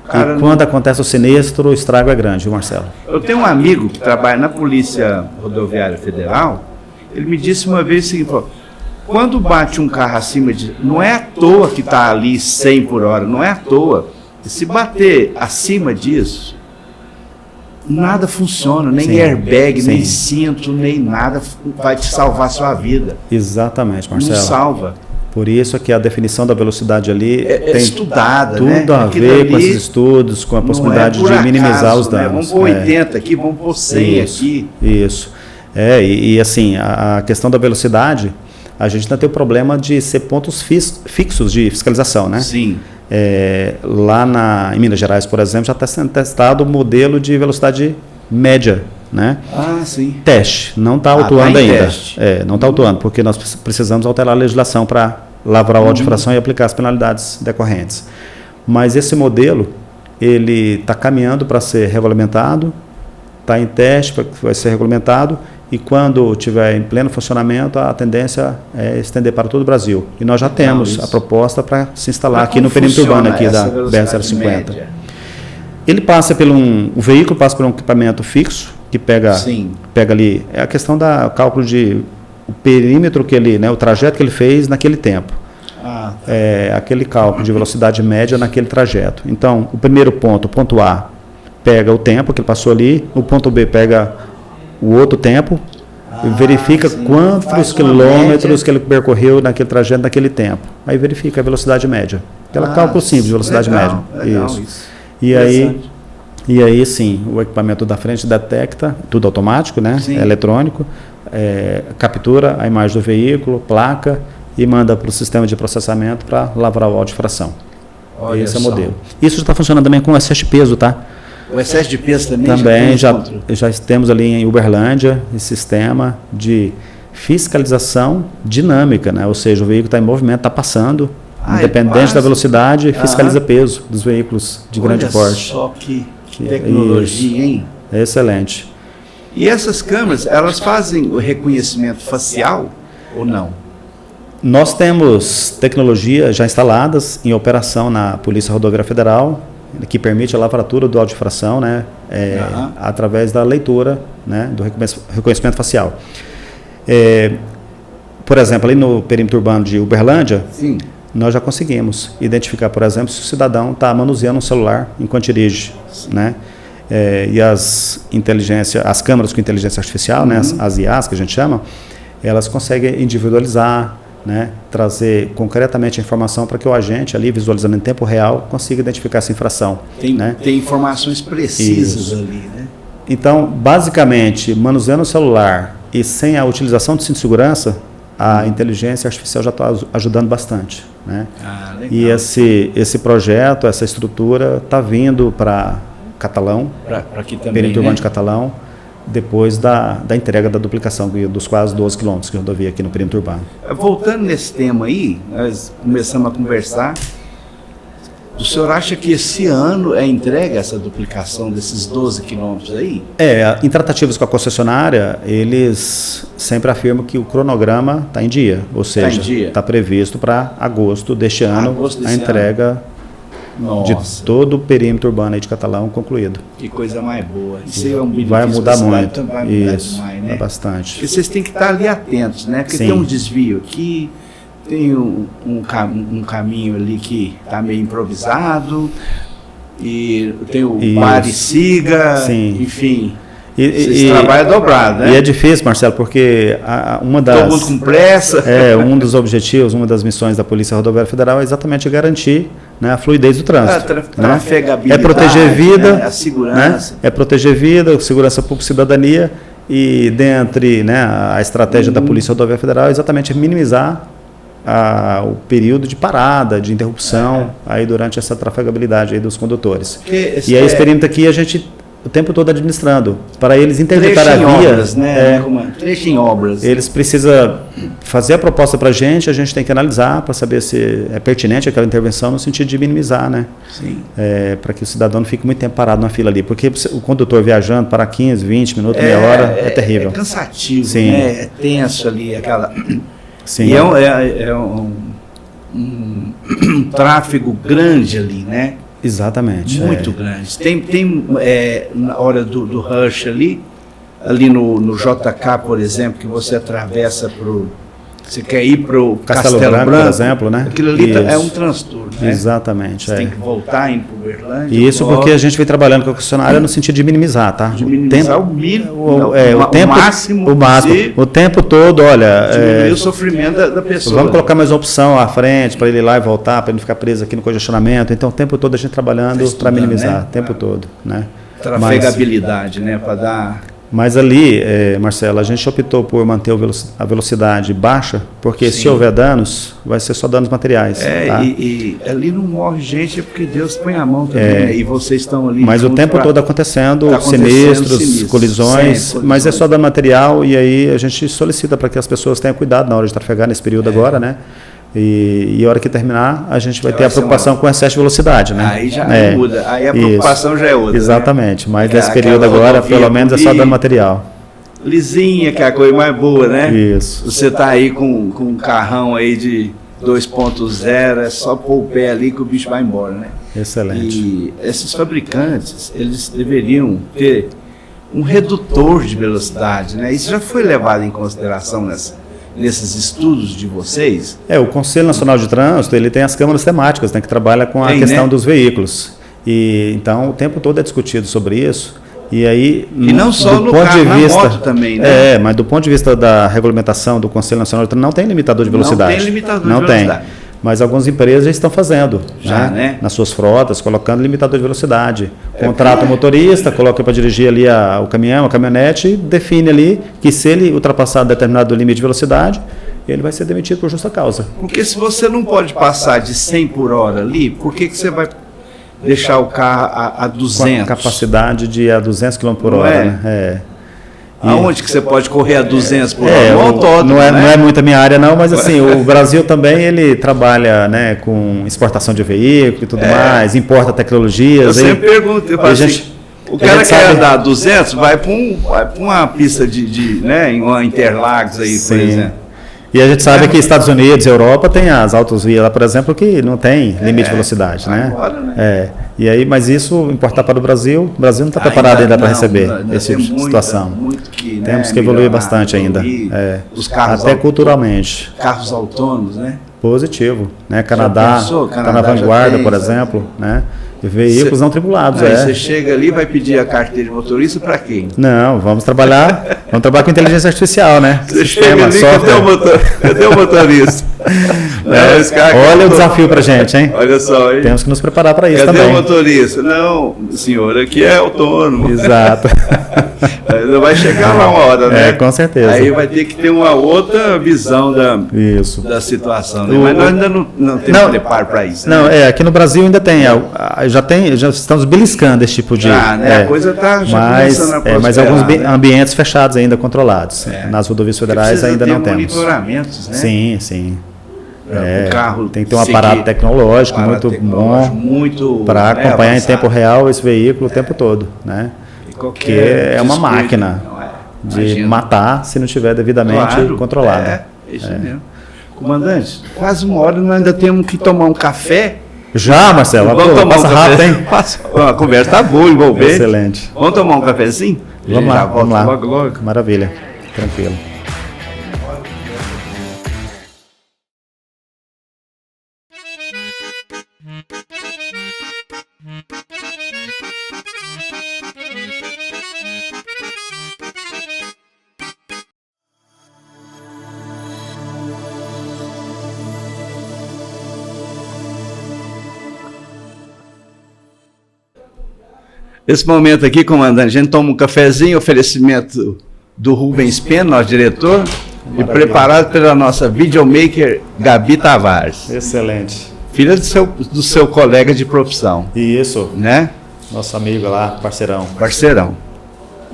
E quando acontece o sinistro, o estrago é grande, viu, Marcelo? Eu tenho um amigo que trabalha na Polícia Rodoviária Federal, ele me disse uma vez o seguinte, falou, quando bate um carro acima de... Não é à toa que está ali 100 por hora, não é à toa. Se bater acima disso, nada funciona, nem airbag, nem cinto, nem nada vai te salvar a sua vida. Exatamente, Marcelo. Não salva. Por isso que a definição da velocidade ali tem estudada, tudo, né? A ver com esses estudos, com a possibilidade de minimizar os danos. Né? Vamos pôr 80 aqui, vamos pôr 100 aqui. Isso. E assim, a questão da velocidade, a gente ainda tem o problema de ser pontos fixos de fiscalização, né? Sim. Lá em Minas Gerais, por exemplo, já está sendo testado o modelo de velocidade média, né? Ah, sim. Teste, não está autuando ainda. Não está autuando, porque nós precisamos alterar a legislação para lavrar o auto de infração e aplicar as penalidades decorrentes. Mas esse modelo, ele está caminhando para ser regulamentado, está em teste, vai ser regulamentado, e quando estiver em pleno funcionamento, a tendência é estender para todo o Brasil. E nós já temos a proposta para se instalar aqui no perímetro urbano aqui da BR-050. Ele passa o veículo passa por um equipamento fixo, que pega ali, é a questão da cálculo de o perímetro que ele, né, o trajeto que ele fez naquele tempo. Aquele cálculo de velocidade média naquele trajeto. Então, o primeiro ponto, o ponto A, pega o tempo que ele passou ali, o ponto B pega o outro tempo, verifica quantos quilômetros que ele percorreu naquele trajeto, naquele tempo. Aí verifica a velocidade média. Aquela cálculo simples de velocidade média. Isso. E aí, sim, o equipamento da frente detecta, tudo automático, né? É eletrônico, captura a imagem do veículo, placa, e manda para o sistema de processamento para lavrar o auto de infração. Esse é o modelo. Isso está funcionando também com o excesso de peso, tá? O excesso de peso também? Já temos ali em Uberlândia esse sistema de fiscalização dinâmica, né? Ou seja, o veículo está em movimento, está passando, independente da velocidade, fiscaliza peso dos veículos de grande porte. Olha só que tecnologia, hein? Excelente. E essas câmeras, elas fazem o reconhecimento facial ou não? Nós temos tecnologia já instaladas em operação na Polícia Rodoviária Federal, que permite a lavratura do áudio de infração, né, através da leitura, né, do reconhecimento facial. Por exemplo, ali no perímetro urbano de Uberlândia, sim, nós já conseguimos identificar, por exemplo, se o cidadão está manuseando um celular enquanto dirige, né? E as câmeras com inteligência artificial, né, as IAs que a gente chama, elas conseguem individualizar, né, trazer concretamente a informação para que o agente ali, visualizando em tempo real, consiga identificar essa infração. Tem informações precisas ali, né? Então, basicamente, manuseando o celular e sem a utilização de cinto de segurança, a inteligência artificial já está ajudando bastante, né? Legal. E esse projeto, essa estrutura está vindo para Catalão, para aqui também, perímetro urbano né? de Catalão, depois da entrega da duplicação dos quase 12 quilômetros que rodovia aqui no perímetro urbano. Voltando nesse tema aí, nós começamos a conversar. O senhor acha que esse ano é entregue essa duplicação desses 12 quilômetros aí? Em tratativas com a concessionária, eles sempre afirmam que o cronograma está em dia, ou seja, está previsto para agosto deste ano a entrega de todo o perímetro urbano aí de Catalão concluído. Que coisa mais boa. Isso é um benefício. Vai mudar muito. Vai mudar Isso, demais, né? Bastante. Porque vocês têm que estar ali atentos, né? Porque tem um desvio aqui, tem um caminho ali que está meio improvisado, e tem o pare e siga, enfim. Vocês trabalham dobrado, né? E é difícil, Marcelo, porque todo mundo com pressa. Um dos objetivos, uma das missões da Polícia Rodoviária Federal é exatamente garantir, né, a fluidez do trânsito. Trafegabilidade, é proteger vida, a segurança. Né? É proteger vida, segurança pública e cidadania, e dentre, né, a estratégia da Polícia Rodoviária Federal é exatamente minimizar o período de parada, de interrupção aí durante essa trafegabilidade aí dos condutores. E aí esse perímetro aqui a gente o tempo todo administrando, para eles interditar a via, obras, né? Trecho em obras. Eles precisam fazer a proposta para a gente tem que analisar para saber se é pertinente aquela intervenção no sentido de minimizar, né? Sim. Para que o cidadão não fique muito tempo parado na fila ali, porque o condutor viajando para 15, 20 minutos, meia hora, é terrível. É cansativo, sim, né? É tenso ali, aquela... Sim. E é um tráfego grande ali, né? Exatamente. Muito grande. Tem na hora do rush ali no JK, por exemplo, que você atravessa você quer ir para o Castelo Branco, por exemplo, né? Aquilo ali é um transtorno, né? Exatamente. Você tem que voltar indo para o Uberlândia. Isso porque a gente vem trabalhando com a concessionária no sentido de minimizar, tá? De minimizar o mínimo, o máximo. O tempo todo, olha... Diminuir o sofrimento da pessoa. Vamos colocar mais uma opção à frente para ele ir lá e voltar, para ele não ficar preso aqui no congestionamento. Então, o tempo todo a gente trabalhando para minimizar, né? O tempo todo, né? Trafegabilidade, né? Para dar... Mas ali, Marcelo, a gente optou por manter a velocidade baixa, porque se houver danos, vai ser só danos materiais. Tá? E ali não morre gente, é porque Deus põe a mão também, né? E vocês estão ali... Mas o tempo todo acontecendo sinistros, colisões, mas é só dano material, e aí a gente solicita para que as pessoas tenham cuidado na hora de trafegar nesse período agora, né? E a hora que terminar, a gente vai ter a preocupação com excesso de velocidade, né? Aí já muda, aí a preocupação já é outra. Exatamente, né? mas nesse período agora, pelo menos, é só dano material. Lisinha, que é a coisa mais boa, né? Isso. Você tá aí com um carrão aí de 2.0, é só pôr o pé ali que o bicho vai embora, né? Excelente. E esses fabricantes, eles deveriam ter um redutor de velocidade, né? Isso já foi levado em consideração nesses estudos de vocês? O Conselho Nacional de Trânsito, ele tem as câmaras temáticas, né, que trabalham com a questão, né, dos veículos. E então o tempo todo é discutido sobre isso. E aí, não só no carro, na moto também, né? Mas do ponto de vista da regulamentação do Conselho Nacional de Trânsito, não tem limitador de velocidade. Não tem limitador de velocidade. Mas algumas empresas já estão fazendo, né? Nas suas frotas, colocando limitador de velocidade. Contrata o motorista, coloca para dirigir ali o caminhão, a caminhonete, e define ali que se ele ultrapassar determinado limite de velocidade, ele vai ser demitido por justa causa. Porque se você não pode passar de 100 por hora ali, por que você vai deixar o carro a 200? Com a capacidade de a 200 km por hora, né? Aonde que você pode correr a 200 por hora? No autódromo, não né? é muito a minha área não, mas assim, o Brasil também ele trabalha, né, com exportação de veículo e tudo mais, importa tecnologias. Eu sempre pergunto, eu falo assim, o cara quer andar 200, vai para uma pista né, em uma Interlagos aí, por exemplo. E a gente sabe que Estados Unidos e Europa tem as autovias lá, por exemplo, que não tem limite de velocidade, né? Agora, né? E aí, mas isso importar para o Brasil não está preparado ainda para receber essa situação. Temos que evoluir bastante ainda. Os carros até culturalmente. Carros autônomos, né? Positivo, né? Canadá está na vanguarda, por exemplo, né? Veículos não tripulados. Você chega ali e vai pedir a carteira de motorista para quem? Não, vamos trabalhar com inteligência artificial, né? Você chega ali, cadê o motorista? Olha o desafio para a gente, hein? Olha só, hein? Temos que nos preparar para isso também. Cadê o motorista? Não, senhor, aqui é autônomo. Exato. Vai chegar lá uma hora, né? Com certeza. Aí vai ter que ter uma outra visão da situação, né? Mas nós ainda não temos preparo para isso. Não, né? Aqui no Brasil ainda tem, já estamos beliscando esse tipo de... né? A coisa está já começando a prosperar, mas alguns ambientes fechados ainda controlados. Nas rodovias federais ainda não temos. Monitoramentos, né? Sim. O carro tem que ter um aparato tecnológico muito bom para acompanhar avançado. Em tempo real esse veículo o tempo todo, né? Porque é uma máquina de matar se não estiver devidamente controlada. Isso mesmo. Comandante, quase uma hora nós ainda temos que tomar um café. Já, Marcelo, passa rápido, hein? A conversa está boa, envolvente. Excelente. Vamos tomar um cafezinho? Vamos lá. Logo. Maravilha, tranquilo. Esse momento aqui, comandante, a gente toma um cafezinho, oferecimento do Rubens Pena, nosso diretor, e preparado pela nossa videomaker Gabi Tavares. Excelente. Filha do seu colega de profissão. Isso. Né? Nosso amigo lá, parceirão. Parceirão.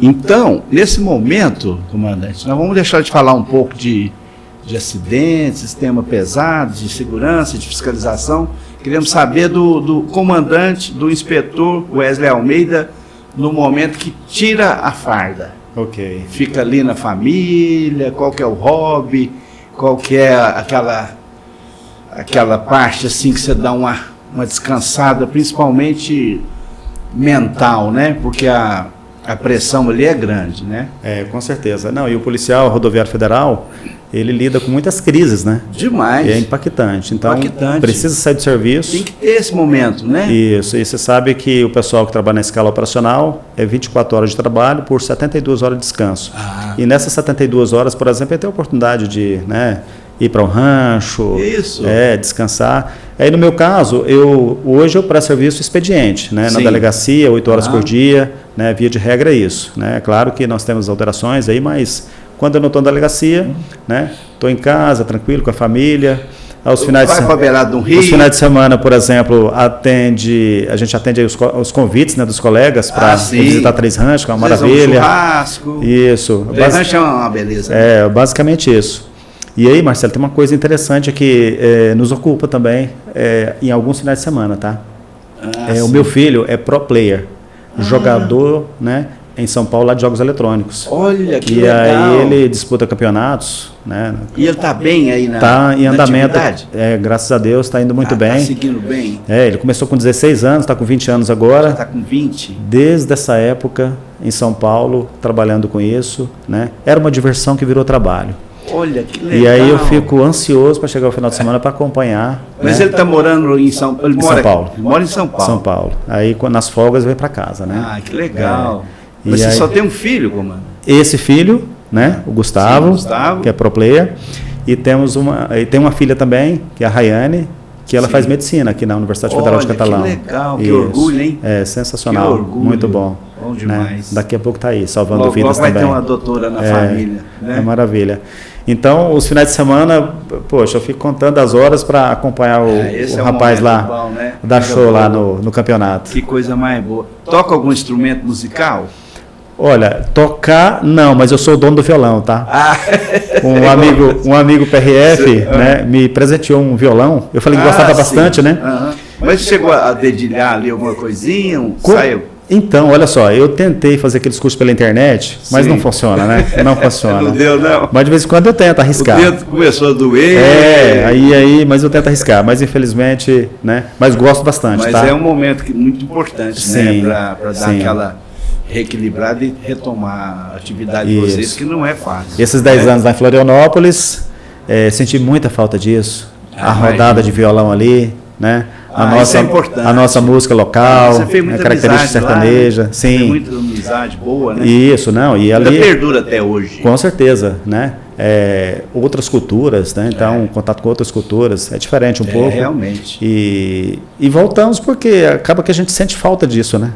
Então, nesse momento, comandante, nós vamos deixar de falar um pouco de acidentes, sistema pesado, de segurança, de fiscalização. Queremos saber do comandante, do inspetor Wesley Almeida, no momento que tira a farda. Ok. Fica ali na família, qual que é o hobby, qual que é aquela parte assim que você dá uma descansada, principalmente mental, né? Porque a pressão ali é grande, né? Com certeza. Não, e o policial rodoviário federal, ele lida com muitas crises, né? Demais. E é impactante. Então, precisa sair do serviço. Tem que ter esse momento, né? Isso. E você sabe que o pessoal que trabalha na escala operacional é 24 horas de trabalho por 72 horas de descanso. E nessas 72 horas, por exemplo, ele tem a oportunidade de, né, ir para um rancho, descansar. Aí, no meu caso, hoje eu presto serviço expediente, né? Na delegacia, 8 horas por dia, né? Via de regra é isso, né? Claro que nós temos alterações aí, mas quando eu não estou na delegacia, né? Estou em casa, tranquilo, com a família. Aos finais de semana, por exemplo, a gente atende os convites, né, dos colegas para visitar Três Ranchos, que é uma maravilha. Churrasco. Isso. Três Ranchos é uma beleza. Basicamente isso. E aí, Marcelo, tem uma coisa interessante que nos ocupa também em alguns finais de semana, tá? O meu filho é pro player, jogador, né, em São Paulo lá de jogos eletrônicos. Olha que legal. E aí ele disputa campeonatos, né? E ele está bem aí Está em andamento. Graças a Deus está indo muito bem. Está seguindo bem. Ele começou com 16 anos, está com 20 anos agora. Está com 20. Desde essa época em São Paulo, trabalhando com isso, né? Era uma diversão que virou trabalho. Olha que legal. E aí eu fico ansioso para chegar ao final de semana para acompanhar. Mas ele está morando em São Paulo? São Paulo. Ele mora em São Paulo. São Paulo. Aí nas folgas vem para casa, né? Que legal. Mas você só tem um filho, comando? Esse filho, né? O Gustavo, que é pro player. E tem uma filha também, que é a Rayane, que ela faz medicina aqui na Universidade Federal de Catalão. Que legal, que orgulho, hein? Sensacional, que orgulho. Muito bom. Bom demais. Né? Daqui a pouco está aí, salvando vidas vai também. Vai ter uma doutora na família. Né? É maravilha. Então, os finais de semana, poxa, eu fico contando as horas para acompanhar o rapaz lá, bom, né? dar show lá no campeonato. Que coisa mais boa. Toca algum instrumento musical? Olha, tocar, não, mas eu sou o dono do violão, tá? Um amigo PRF, né, me presenteou um violão. Eu falei que gostava bastante, né? Mas chegou a dedilhar ali alguma coisinha? Saiu? Então, olha só, eu tentei fazer aqueles cursos pela internet, mas não funciona, né? Não funciona. Não deu, não? Mas de vez em quando eu tento arriscar. O dedo começou a doer. Mas eu tento arriscar. Mas infelizmente, né? Mas gosto bastante, mas tá? É um momento muito importante, sim, né? Para dar aquela reequilibrada e retomar a atividade de vocês, que não é fácil. Esses 10 anos lá em Florianópolis, senti muita falta disso. A rodada de violão ali, né? Isso é importante. A nossa música local, você fez muita característica sertaneja. Lá, né? Sim. Tem muita amizade boa, né? Isso, não. E ali perdura até hoje. Com certeza, né? Outras culturas, né? Então, contato com outras culturas é diferente um pouco. Realmente. E voltamos porque acaba que a gente sente falta disso, né?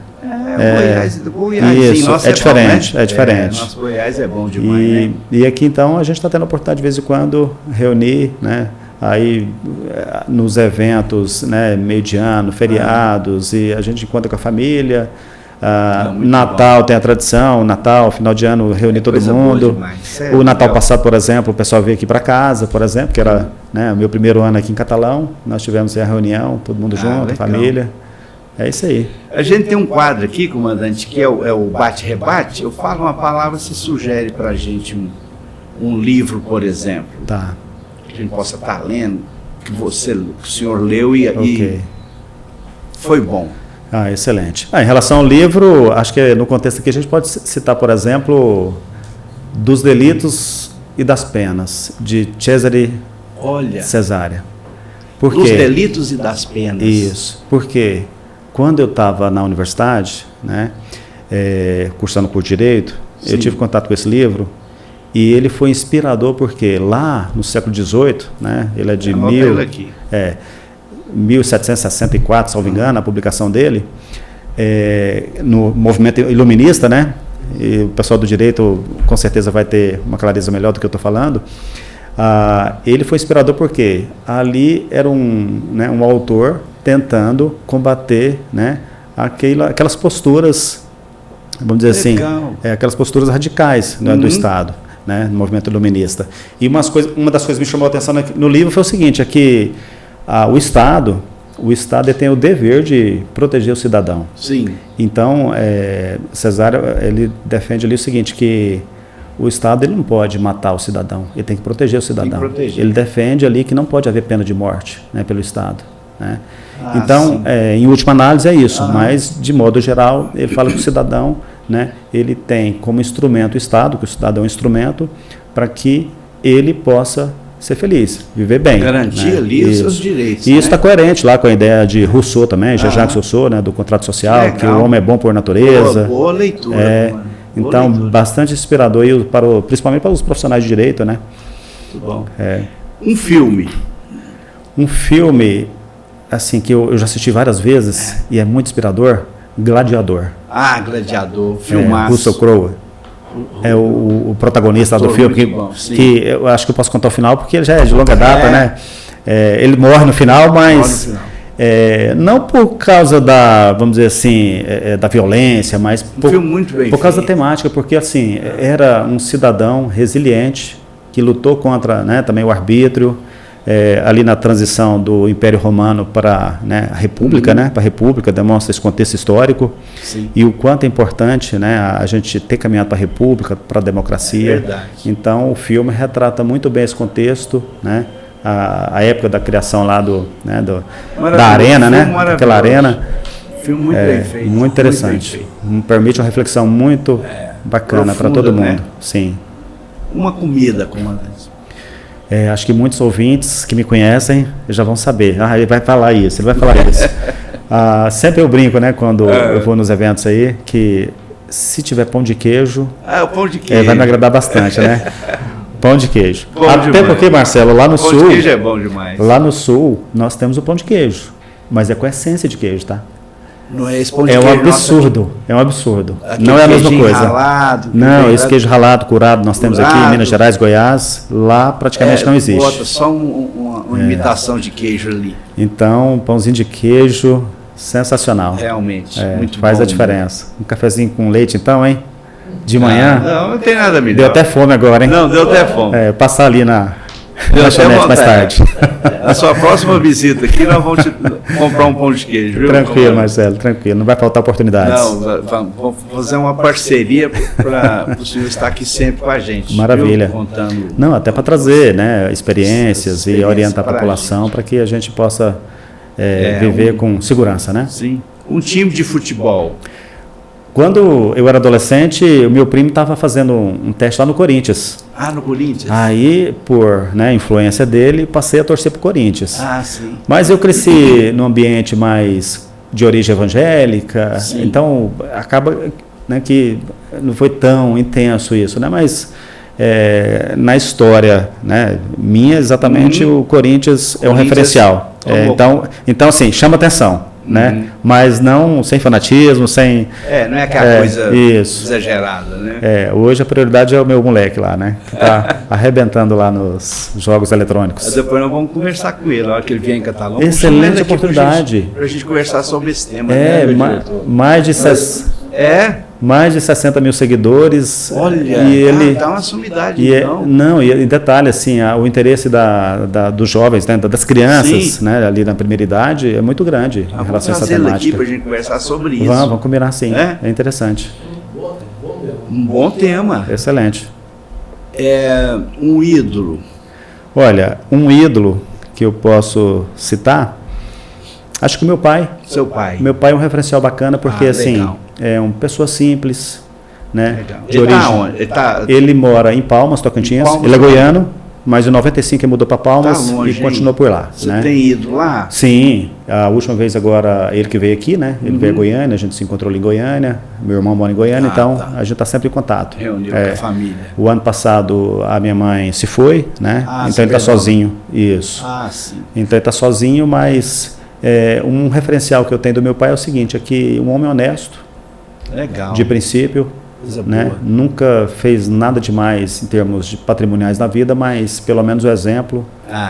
Goiás, isso, sim, diferente, bom, né? é diferente. Nosso Goiás é bom demais, né? E aqui, então, a gente está tendo a oportunidade, de vez em quando, reunir, né? Aí, nos eventos, né, meio de ano, feriados, e a gente encontra com a família. Natal bom. Tem a tradição, Natal, final de ano, reunir todo mundo. O Natal passado, por exemplo, o pessoal veio aqui para casa, por exemplo, que era, né, o meu primeiro ano aqui em Catalão. Nós tivemos a reunião, todo mundo junto, legal. Família. É isso aí. A gente tem um quadro aqui, comandante, que é o bate-rebate. Eu falo uma palavra, você sugere para a gente um livro, por exemplo. Tá. Que a gente possa estar lendo, que o senhor leu e foi bom. Excelente. Em relação ao livro, acho que no contexto aqui a gente pode citar, por exemplo, Dos Delitos e das Penas, de Cesare Cesária. Dos Delitos e das Penas. Isso. Porque quando eu estava na universidade, né, cursando curso de Direito, eu tive contato com esse livro. E ele foi inspirador porque lá no século XVIII, né, ele é de 1764, salvo engano, a publicação dele, no movimento iluminista, né, e o pessoal do direito com certeza vai ter uma clareza melhor do que eu estou falando. Ele foi inspirador porque ali era um autor tentando combater, né, aquelas posturas, vamos dizer assim, aquelas posturas radicais, né, do Estado. Né, no movimento iluminista. E uma das coisas que me chamou a atenção no livro foi o seguinte, é que o Estado tem o dever de proteger o cidadão. Sim. Então, Cesário, ele defende ali o seguinte, que o Estado ele não pode matar o cidadão, ele tem que proteger o cidadão. Ele defende ali que não pode haver pena de morte, né, pelo Estado. Né? Então, em última análise é isso, mas de modo geral, ele fala que o cidadão, né, ele tem como instrumento o Estado, que o Estado é um instrumento para que ele possa ser feliz, viver bem. Garantir ali os seus direitos. E isso está coerente lá com a ideia de Rousseau também, Jean-Jacques Rousseau, né, do contrato social, que o homem é bom por natureza. Boa leitura. Então, bastante inspirador, principalmente para os profissionais de direito, né? Muito bom. Um filme, assim, que eu já assisti várias vezes e é muito inspirador, Gladiador. Gladiador, filmaço. Russell Crowe é o protagonista do filme, que eu acho que eu posso contar o final, porque ele já é de longa data, né? Ele morre no final, mas não por causa da, vamos dizer assim, da violência, mas por causa da temática, porque assim, era um cidadão resiliente, que lutou contra, né, também o arbítrio, ali na transição do Império Romano para, né, a República, né, para a República, demonstra esse contexto histórico. Sim. E o quanto é importante, né, a gente ter caminhado para a República, para a democracia. Verdade. Então o filme retrata muito bem esse contexto, né, a época da criação lá da arena, né, aquela arena. Filme muito bem feito. Muito interessante. Permite uma reflexão muito bacana para todo mundo. Né? Sim. Uma comida, comandante. Acho que muitos ouvintes que me conhecem já vão saber. Ele vai falar isso, sempre eu brinco, né, quando eu vou nos eventos aí, que se tiver pão de queijo, o pão de queijo vai me agradar bastante, né? Pão de queijo. Até demais. Porque, Marcelo, lá no sul... Pão de queijo é bom demais. Lá no sul, nós temos o pão de queijo, mas é com essência de queijo, tá? Não é esse pão de queijo. É um absurdo. Não é a mesma coisa. Ralado, não, esse queijo ralado, curado, nós temos aqui em Minas Gerais, Goiás, lá praticamente não existe. Bota só uma imitação de queijo ali. Então, pãozinho de queijo, sensacional. Realmente, muito faz bom, a diferença. Um cafezinho com leite então, hein? De manhã? Não tem nada melhor. Deu até fome agora, hein? Não, deu até fome. Passar ali na Deu lanchonete mais tarde. Na sua próxima visita aqui, nós vamos comprar um pão de queijo, viu? Tranquilo, Marcelo, tranquilo. Não vai faltar oportunidades. Não, vamos fazer uma parceria para o senhor estar aqui sempre com a gente. Maravilha. Viu? Contando. Não, até para trazer, né, experiências e orientar a população para que a gente possa viver com segurança, né? Sim. Um time de futebol. Quando eu era adolescente, o meu primo estava fazendo um teste lá no Corinthians. Ah, no Corinthians? Aí, por influência dele, passei a torcer para o Corinthians. Ah, sim. Mas eu cresci num ambiente mais de origem evangélica, sim. Então acaba, né, que não foi tão intenso isso, né? Mas na história, né, minha, exatamente, o Corinthians é um referencial. Então, assim, chama atenção. Né? Mas não sem fanatismo, sem... não é aquela coisa exagerada, né? Hoje a prioridade é o meu moleque lá, né? Que tá arrebentando lá nos jogos eletrônicos. Mas depois nós vamos conversar com ele, na hora que ele vier em Catalão. Excelente oportunidade. Pra gente conversar sobre esse tema, mais de 60 mil seguidores. Olha, e ele dá uma sumidade, então. Não, e em detalhe, assim, o interesse dos jovens, né, das crianças, né, ali na primeira idade, é muito grande em relação a essa temática. Aqui para a gente conversar sobre isso. Vamos combinar, sim. É interessante. Um bom tema. Excelente. Um ídolo. Olha, um ídolo que eu posso citar, acho que o meu pai. Seu pai. Meu pai é um referencial bacana porque, assim, é uma pessoa simples, né? De origem. Ele mora em Palmas, Tocantins. Ele é goiano, mas em 95 ele mudou para Palmas e continuou por lá. Você tem ido lá? Sim. A última vez agora, ele que veio aqui, né? Ele veio a Goiânia, a gente se encontrou ali em Goiânia. Meu irmão mora em Goiânia, então a gente está sempre em contato. Reuniu com a família. O ano passado a minha mãe se foi, né? Então ele está sozinho. Isso. Sim. Então ele está sozinho, mas um referencial que eu tenho do meu pai é o seguinte, é que um homem honesto, legal, de princípio, né? Nunca fez nada demais em termos de patrimoniais na vida, mas pelo menos o exemplo.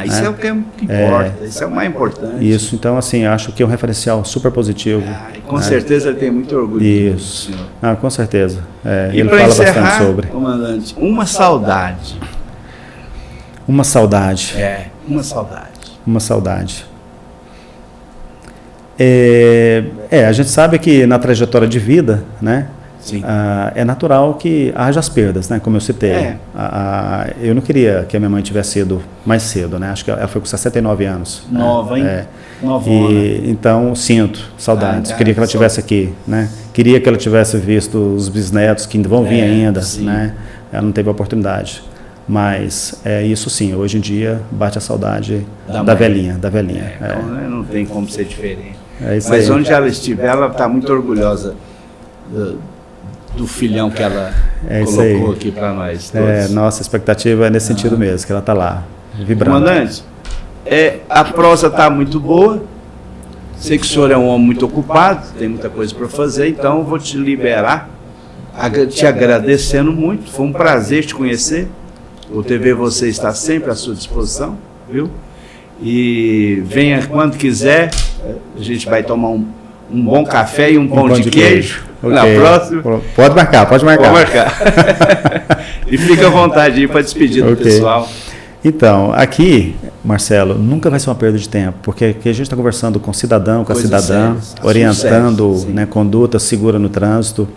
Isso é o que importa, isso é o mais importante. Isso, então assim, acho que é um referencial super positivo. E com certeza ele tem muito orgulho disso. Senhor. Com certeza. Ele fala bastante sobre. Comandante, uma saudade. Uma saudade. Uma saudade. Uma saudade. A gente sabe que na trajetória de vida, né? Sim. É natural que haja as perdas, né? Como eu citei. Eu não queria que a minha mãe tivesse ido mais cedo, né? Acho que ela foi com 69 anos. Nova, hein? Novona. Então, sinto saudades. Queria que ela estivesse aqui, né? Queria que ela tivesse visto os bisnetos que vão vir ainda, né? Ela não teve a oportunidade. Mas isso sim, hoje em dia bate a saudade da velhinha. Não tem como ser diferente. Mas aí. Onde ela estiver, ela está muito orgulhosa do filhão que ela colocou aqui para nós todos. Nossa expectativa é nesse sentido mesmo, que ela está lá, vibrando. Comandante, a prosa está muito boa, sei que o senhor é um homem muito ocupado, tem muita coisa para fazer, então eu vou te liberar, te agradecendo muito, foi um prazer te conhecer, o TV Você está sempre à sua disposição, viu? E venha quando quiser, a gente vai tomar um bom café e um pão de queijo. Na próxima. Pode marcar. Pode marcar. E fica à vontade aí para despedir do pessoal. Então, aqui, Marcelo, nunca vai ser uma perda de tempo, porque aqui a gente está conversando com o cidadão, com a cidadã, orientando conduta segura no trânsito.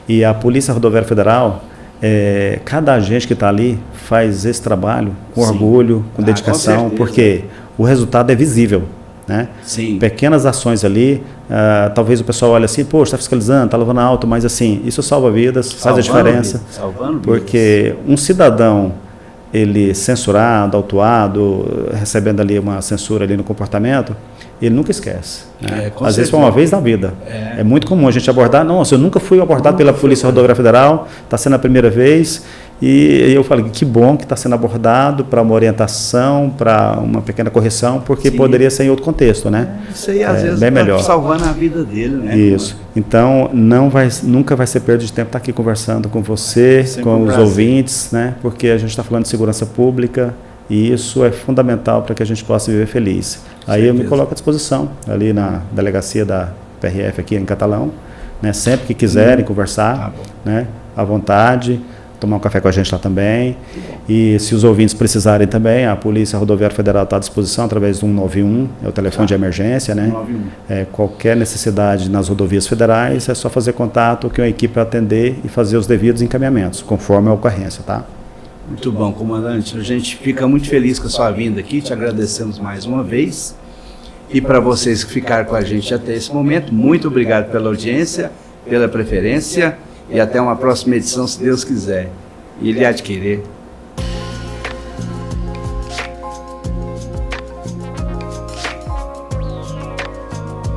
E a Polícia Rodoviária Federal, cada agente que está ali faz esse trabalho com orgulho, com dedicação, porque o resultado é visível. Né? Pequenas ações ali, talvez o pessoal olhe assim, poxa, está fiscalizando, está levando alto, mas assim, isso salva vidas, faz a diferença. Porque um cidadão, ele censurado, autuado, recebendo ali uma censura ali no comportamento, ele nunca esquece. Né? Às vezes foi uma vez na vida. É muito comum a gente abordar, nossa, eu nunca fui abordado pela Polícia Rodoviária Federal, está sendo a primeira vez. E eu falei, que bom que está sendo abordado para uma orientação, para uma pequena correção, porque poderia ser em outro contexto, né? Isso aí, às vezes, está salvando a vida dele, né? Isso. Então, nunca vai ser perda de tempo estar aqui conversando com você, com os ouvintes, né? Porque a gente está falando de segurança pública e isso é fundamental para que a gente possa viver feliz. Aí eu me coloco à disposição, ali na delegacia da PRF aqui em Catalão, né? Sempre que quiserem conversar, né? à vontade, tomar um café com a gente lá também. E se os ouvintes precisarem também, a Polícia Rodoviária Federal está à disposição através do 191, é o telefone de emergência, né? 191. Qualquer necessidade nas rodovias federais, é só fazer contato que a equipe vai atender e fazer os devidos encaminhamentos, conforme a ocorrência, tá? Muito bom, comandante. A gente fica muito feliz com a sua vinda aqui, te agradecemos mais uma vez. E para vocês que ficaram com a gente até esse momento, muito obrigado pela audiência, pela preferência e até uma próxima edição, se Deus quiser. E Ele há de querer.